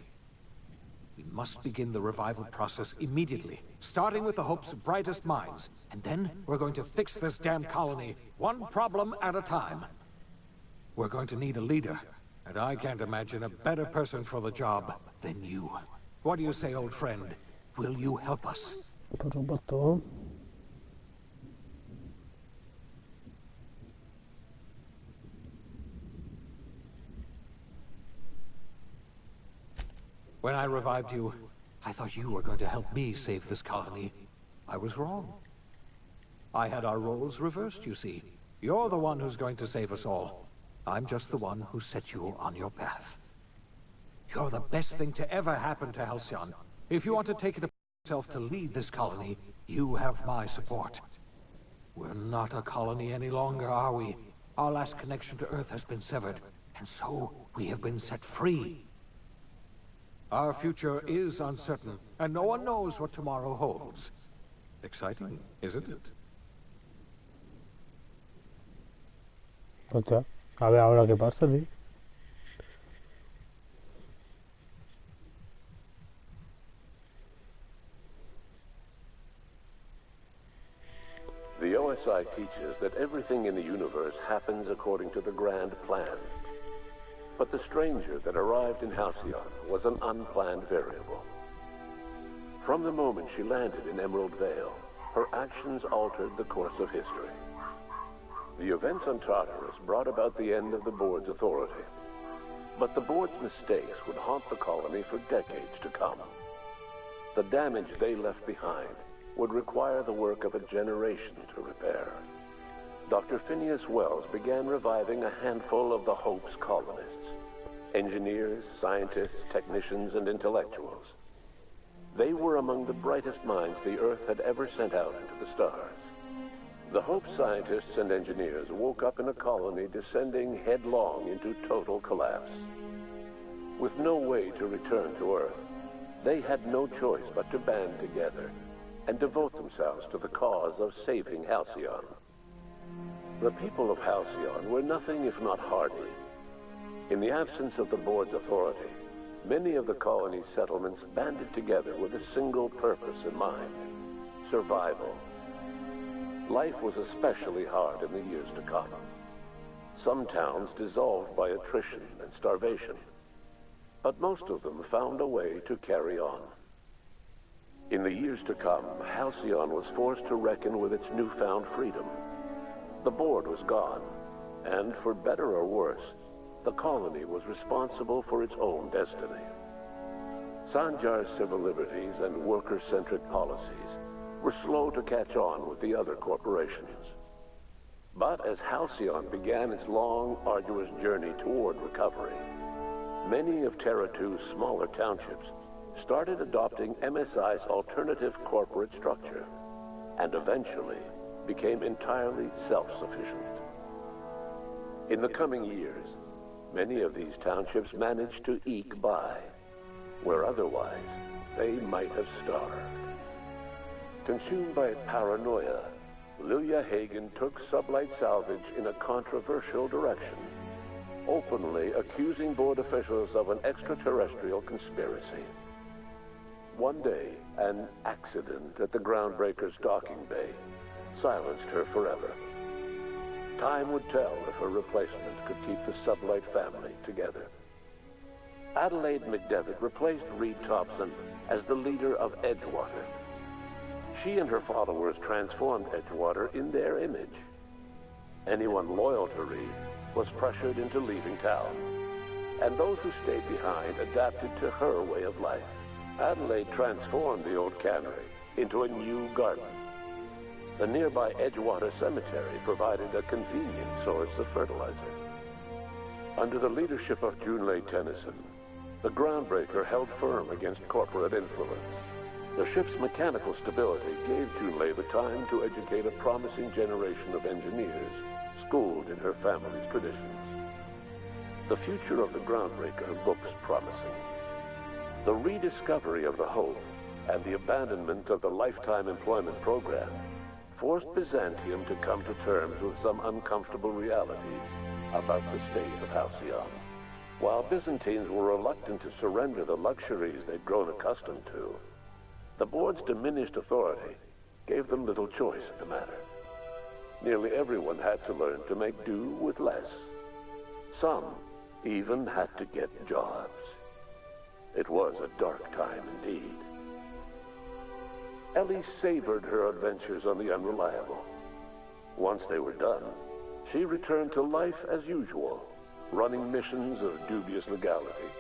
H: We must begin the revival process immediately, starting with the Hope's brightest minds. And then we're going to fix this damn colony, one problem at a time. We're going to need a leader, and I can't imagine a better person for the job than you. What do you say, old friend? Will you help us?
A: Por supuesto.
H: When I revived you, I thought you were going to help me save this colony. I was wrong. I had our roles reversed, you see. You're the one who's going to save us all. I'm just the one who set you on your path. You're the best thing to ever happen to Halcyon. If you want to take it upon yourself to lead this colony, you have my support. We're not a colony any longer, are we? Our last connection to Earth has been severed, and so we have been set free. Our future is uncertain, and no one knows what tomorrow holds. Exciting, isn't it?
A: Hostia, a ver ahora qué pasa, tío.
I: The OSI teaches that everything in the universe happens according to the grand plan. But the stranger that arrived in Halcyon was an unplanned variable. From the moment she landed in Emerald Vale, her actions altered the course of history. The events on Tartarus brought about the end of the board's authority. But the board's mistakes would haunt the colony for decades to come. The damage they left behind would require the work of a generation to repair. Dr. Phineas Wells began reviving a handful of the Hope's colonists. Engineers, scientists, technicians, and intellectuals. They were among the brightest minds the Earth had ever sent out into the stars. The Hope scientists and engineers woke up in a colony descending headlong into total collapse. With no way to return to Earth, they had no choice but to band together and devote themselves to the cause of saving Halcyon. The people of Halcyon were nothing if not hardy. In the absence of the board's authority, many of the colony's settlements banded together with a single purpose in mind: survival. Life was especially hard in the years to come. Some towns dissolved by attrition and starvation, but most of them found a way to carry on. In the years to come, Halcyon was forced to reckon with its newfound freedom. The board was gone, and for better or worse, the colony was responsible for its own destiny. Sanjar's civil liberties and worker-centric policies were slow to catch on with the other corporations. But as Halcyon began its long, arduous journey toward recovery, many of Terra 2's smaller townships started adopting MSI's alternative corporate structure, and eventually became entirely self-sufficient. In the coming years, many of these townships managed to eke by, where otherwise they might have starved. Consumed by paranoia, Lilia Hagen took Sublight Salvage in a controversial direction, openly accusing board officials of an extraterrestrial conspiracy. One day, an accident at the Groundbreaker's docking bay silenced her forever. Time would tell if her replacement could keep the Sublight family together. Adelaide McDevitt replaced Reed Thompson as the leader of Edgewater. She and her followers transformed Edgewater in their image. Anyone loyal to Reed was pressured into leaving town. and those who stayed behind adapted to her way of life. Adelaide transformed the old cannery into a new garden. The nearby Edgewater Cemetery provided a convenient source of fertilizer. Under the leadership of Junlei Tennyson, the groundbreaker held firm against corporate influence. The ship's mechanical stability gave Junlei the time to educate a promising generation of engineers schooled in her family's traditions. The future of the groundbreaker looks promising. The rediscovery of the Hope and the abandonment of the lifetime employment program forced Byzantium to come to terms with some uncomfortable realities about the state of Halcyon. While Byzantines were reluctant to surrender the luxuries they'd grown accustomed to, the board's diminished authority gave them little choice in the matter. Nearly everyone had to learn to make do with less. Some even had to get jobs. It was a dark time indeed. Ellie savored her adventures on the Unreliable. Once they were done, she returned to life as usual, running missions of dubious legality,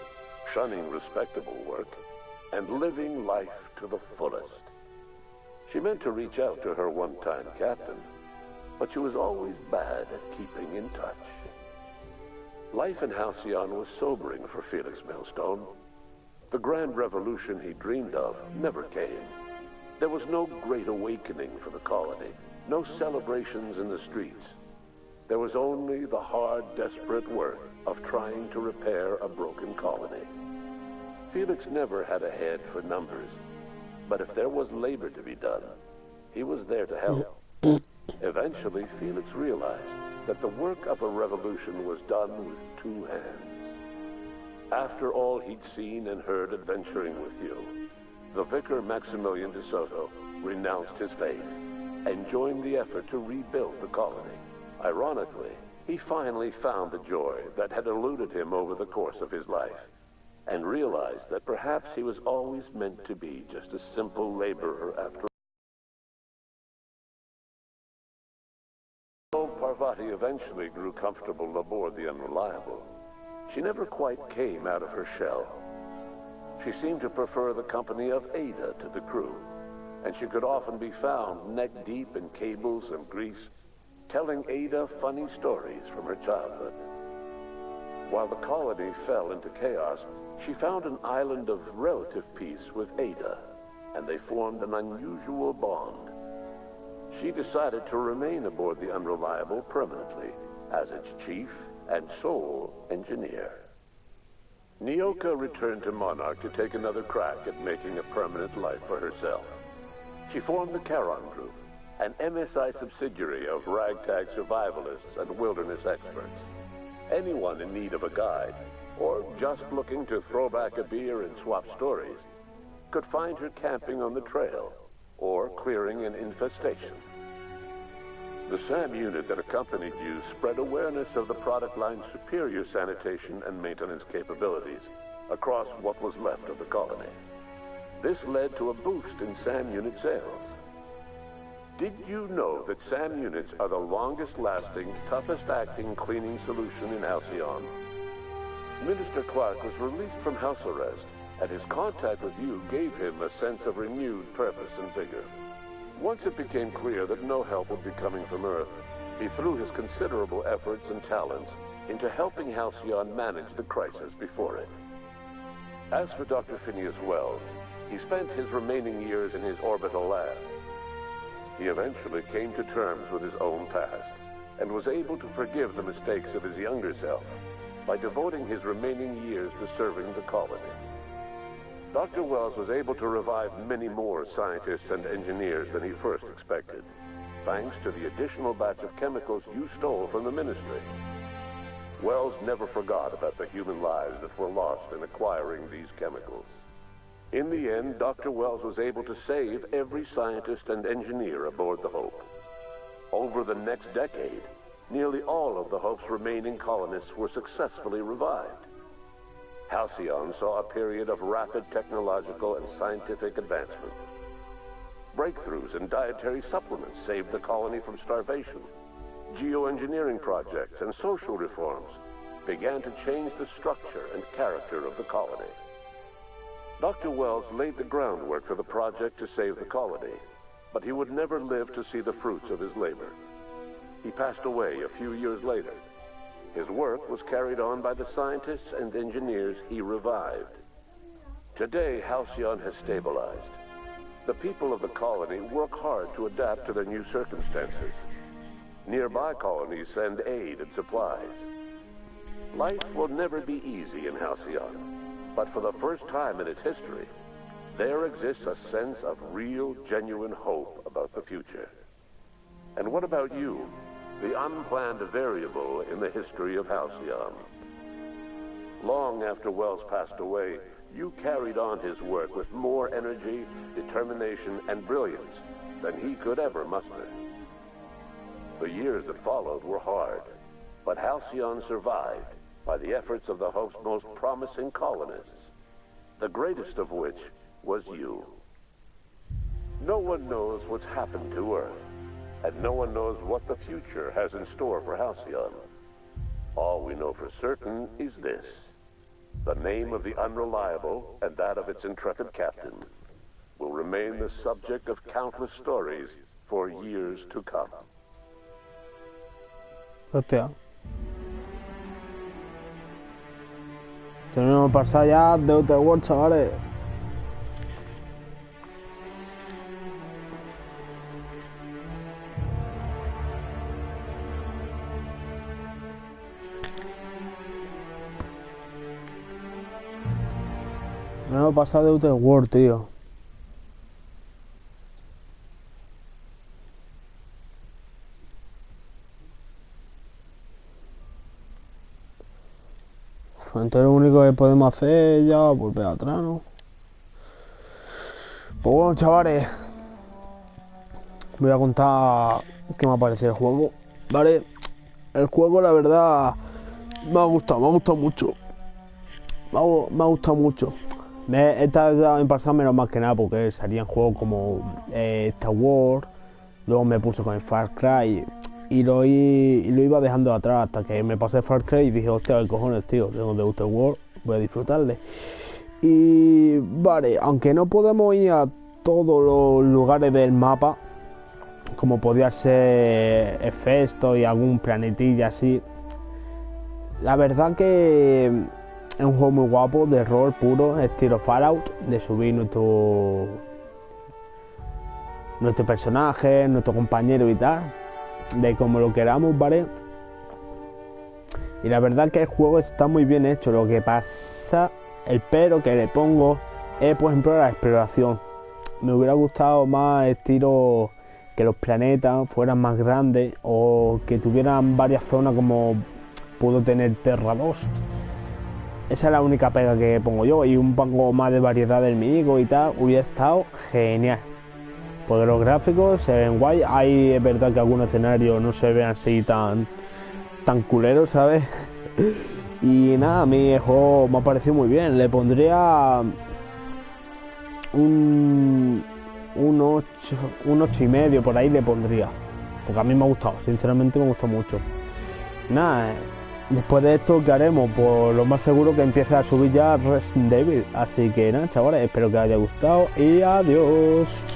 I: shunning respectable work, and living life to the fullest. She meant to reach out to her one-time captain, but she was always bad at keeping in touch. Life in Halcyon was sobering for Felix Millstone. The grand revolution he dreamed of never came. There was no great awakening for the colony, no celebrations in the streets. There was only the hard, desperate work of trying to repair a broken colony. Felix never had a head for numbers, but if there was labor to be done, he was there to help. Eventually, Felix realized that the work of a revolution was done with two hands. After all he'd seen and heard adventuring with you, the vicar Maximilian de Soto renounced his faith and joined the effort to rebuild the colony. Ironically, he finally found the joy that had eluded him over the course of his life, and realized that perhaps he was always meant to be just a simple laborer after all. Though Parvati eventually grew comfortable aboard the Unreliable, she never quite came out of her shell. She seemed to prefer the company of Ada to the crew, and she could often be found neck-deep in cables and grease, telling Ada funny stories from her childhood. While the colony fell into chaos, she found an island of relative peace with Ada, and they formed an unusual bond. She decided to remain aboard the Unreliable permanently as its chief and sole engineer. Nyoka returned to Monarch to take another crack at making a permanent life for herself. She formed the Charon Group, an MSI subsidiary of ragtag survivalists and wilderness experts. Anyone in need of a guide, or just looking to throw back a beer and swap stories, could find her camping on the trail, or clearing an infestation. The SAM unit that accompanied you spread awareness of the product line's superior sanitation and maintenance capabilities across what was left of the colony. This led to a boost in SAM unit sales. Did you know that SAM units are the longest-lasting, toughest-acting cleaning solution in Halcyon? Minister Clark was released from house arrest, and his contact with you gave him a sense of renewed purpose and vigor. Once it became clear that no help would be coming from Earth, he threw his considerable efforts and talents into helping Halcyon manage the crisis before it. As for Dr. Phineas Wells, he spent his remaining years in his orbital lab. He eventually came to terms with his own past, and was able to forgive the mistakes of his younger self by devoting his remaining years to serving the colony. Dr. Wells was able to revive many more scientists and engineers than he first expected, thanks to the additional batch of chemicals you stole from the Ministry. Wells never forgot about the human lives that were lost in acquiring these chemicals. In the end, Dr. Wells was able to save every scientist and engineer aboard the Hope. Over the next decade, nearly all of the Hope's remaining colonists were successfully revived. Halcyon saw a period of rapid technological and scientific advancement. Breakthroughs in dietary supplements saved the colony from starvation. Geoengineering projects and social reforms began to change the structure and character of the colony. Dr. Wells laid the groundwork for the project to save the colony, but he would never live to see the fruits of his labor. He passed away a few years later. His work was carried on by the scientists and engineers he revived. Today, Halcyon has stabilized. The people of the colony work hard to adapt to their new circumstances. Nearby colonies send aid and supplies. Life will never be easy in Halcyon, but for the first time in its history, there exists a sense of real, genuine hope about the future. And what about you, the unplanned variable in the history of Halcyon? Long after Wells passed away, you carried on his work with more energy, determination, and brilliance than he could ever muster. The years that followed were hard, but Halcyon survived by the efforts of the hopes most promising colonists, the greatest of which was you. No one knows what's happened to Earth, and no one knows what the future has in store for Halcyon. All we know for certain is this: the name of the Unreliable and that of its intrepid captain will remain the subject of countless stories for years to come.
A: Hostia. Tenemos que pasar ya de Outer Worlds, chavales. Tenemos que pasar de Outer Worlds, tío. Entonces lo único que podemos hacer es ya volver atrás, ¿no? Pues bueno, chavales, voy a contar qué me ha parecido el juego, ¿vale? El juego, la verdad, me ha gustado mucho. Me ha gustado mucho. He tardado en pasármelo más que nada porque salían juegos como Star Wars, luego me puse con el Far Cry y lo iba dejando atrás hasta que me pasé Far Cry y dije, hostia, ¿qué cojones, tío? Tengo de Outer Worlds, voy a disfrutarle. Y vale, aunque no podemos ir a todos los lugares del mapa, como podía ser Hefesto y algún planetilla así, la verdad que es un juego muy guapo, de rol puro, estilo Fallout, de subir nuestro personaje, nuestro compañero y tal, de como lo queramos, ¿vale? Y la verdad que el juego está muy bien hecho. Lo que pasa, el pero que le pongo es, por ejemplo, la exploración. Me hubiera gustado más estilo que los planetas fueran más grandes o que tuvieran varias zonas como pudo tener Terra 2. Esa es la única pega que pongo yo, y un poco más de variedad de enemigos y tal, hubiera estado genial. Porque los gráficos se ven guay. Es verdad que algunos escenarios no se ven así tan culeros, ¿sabes? Y nada, a mí el juego me ha parecido muy bien. Le pondría un 8,5 por ahí le pondría. Porque a mí me ha gustado, sinceramente me ha gustado mucho. Nada, después de esto, ¿qué haremos? Pues lo más seguro que empiece a subir ya Resident Evil. Así que nada, chavales, espero que os haya gustado y adiós.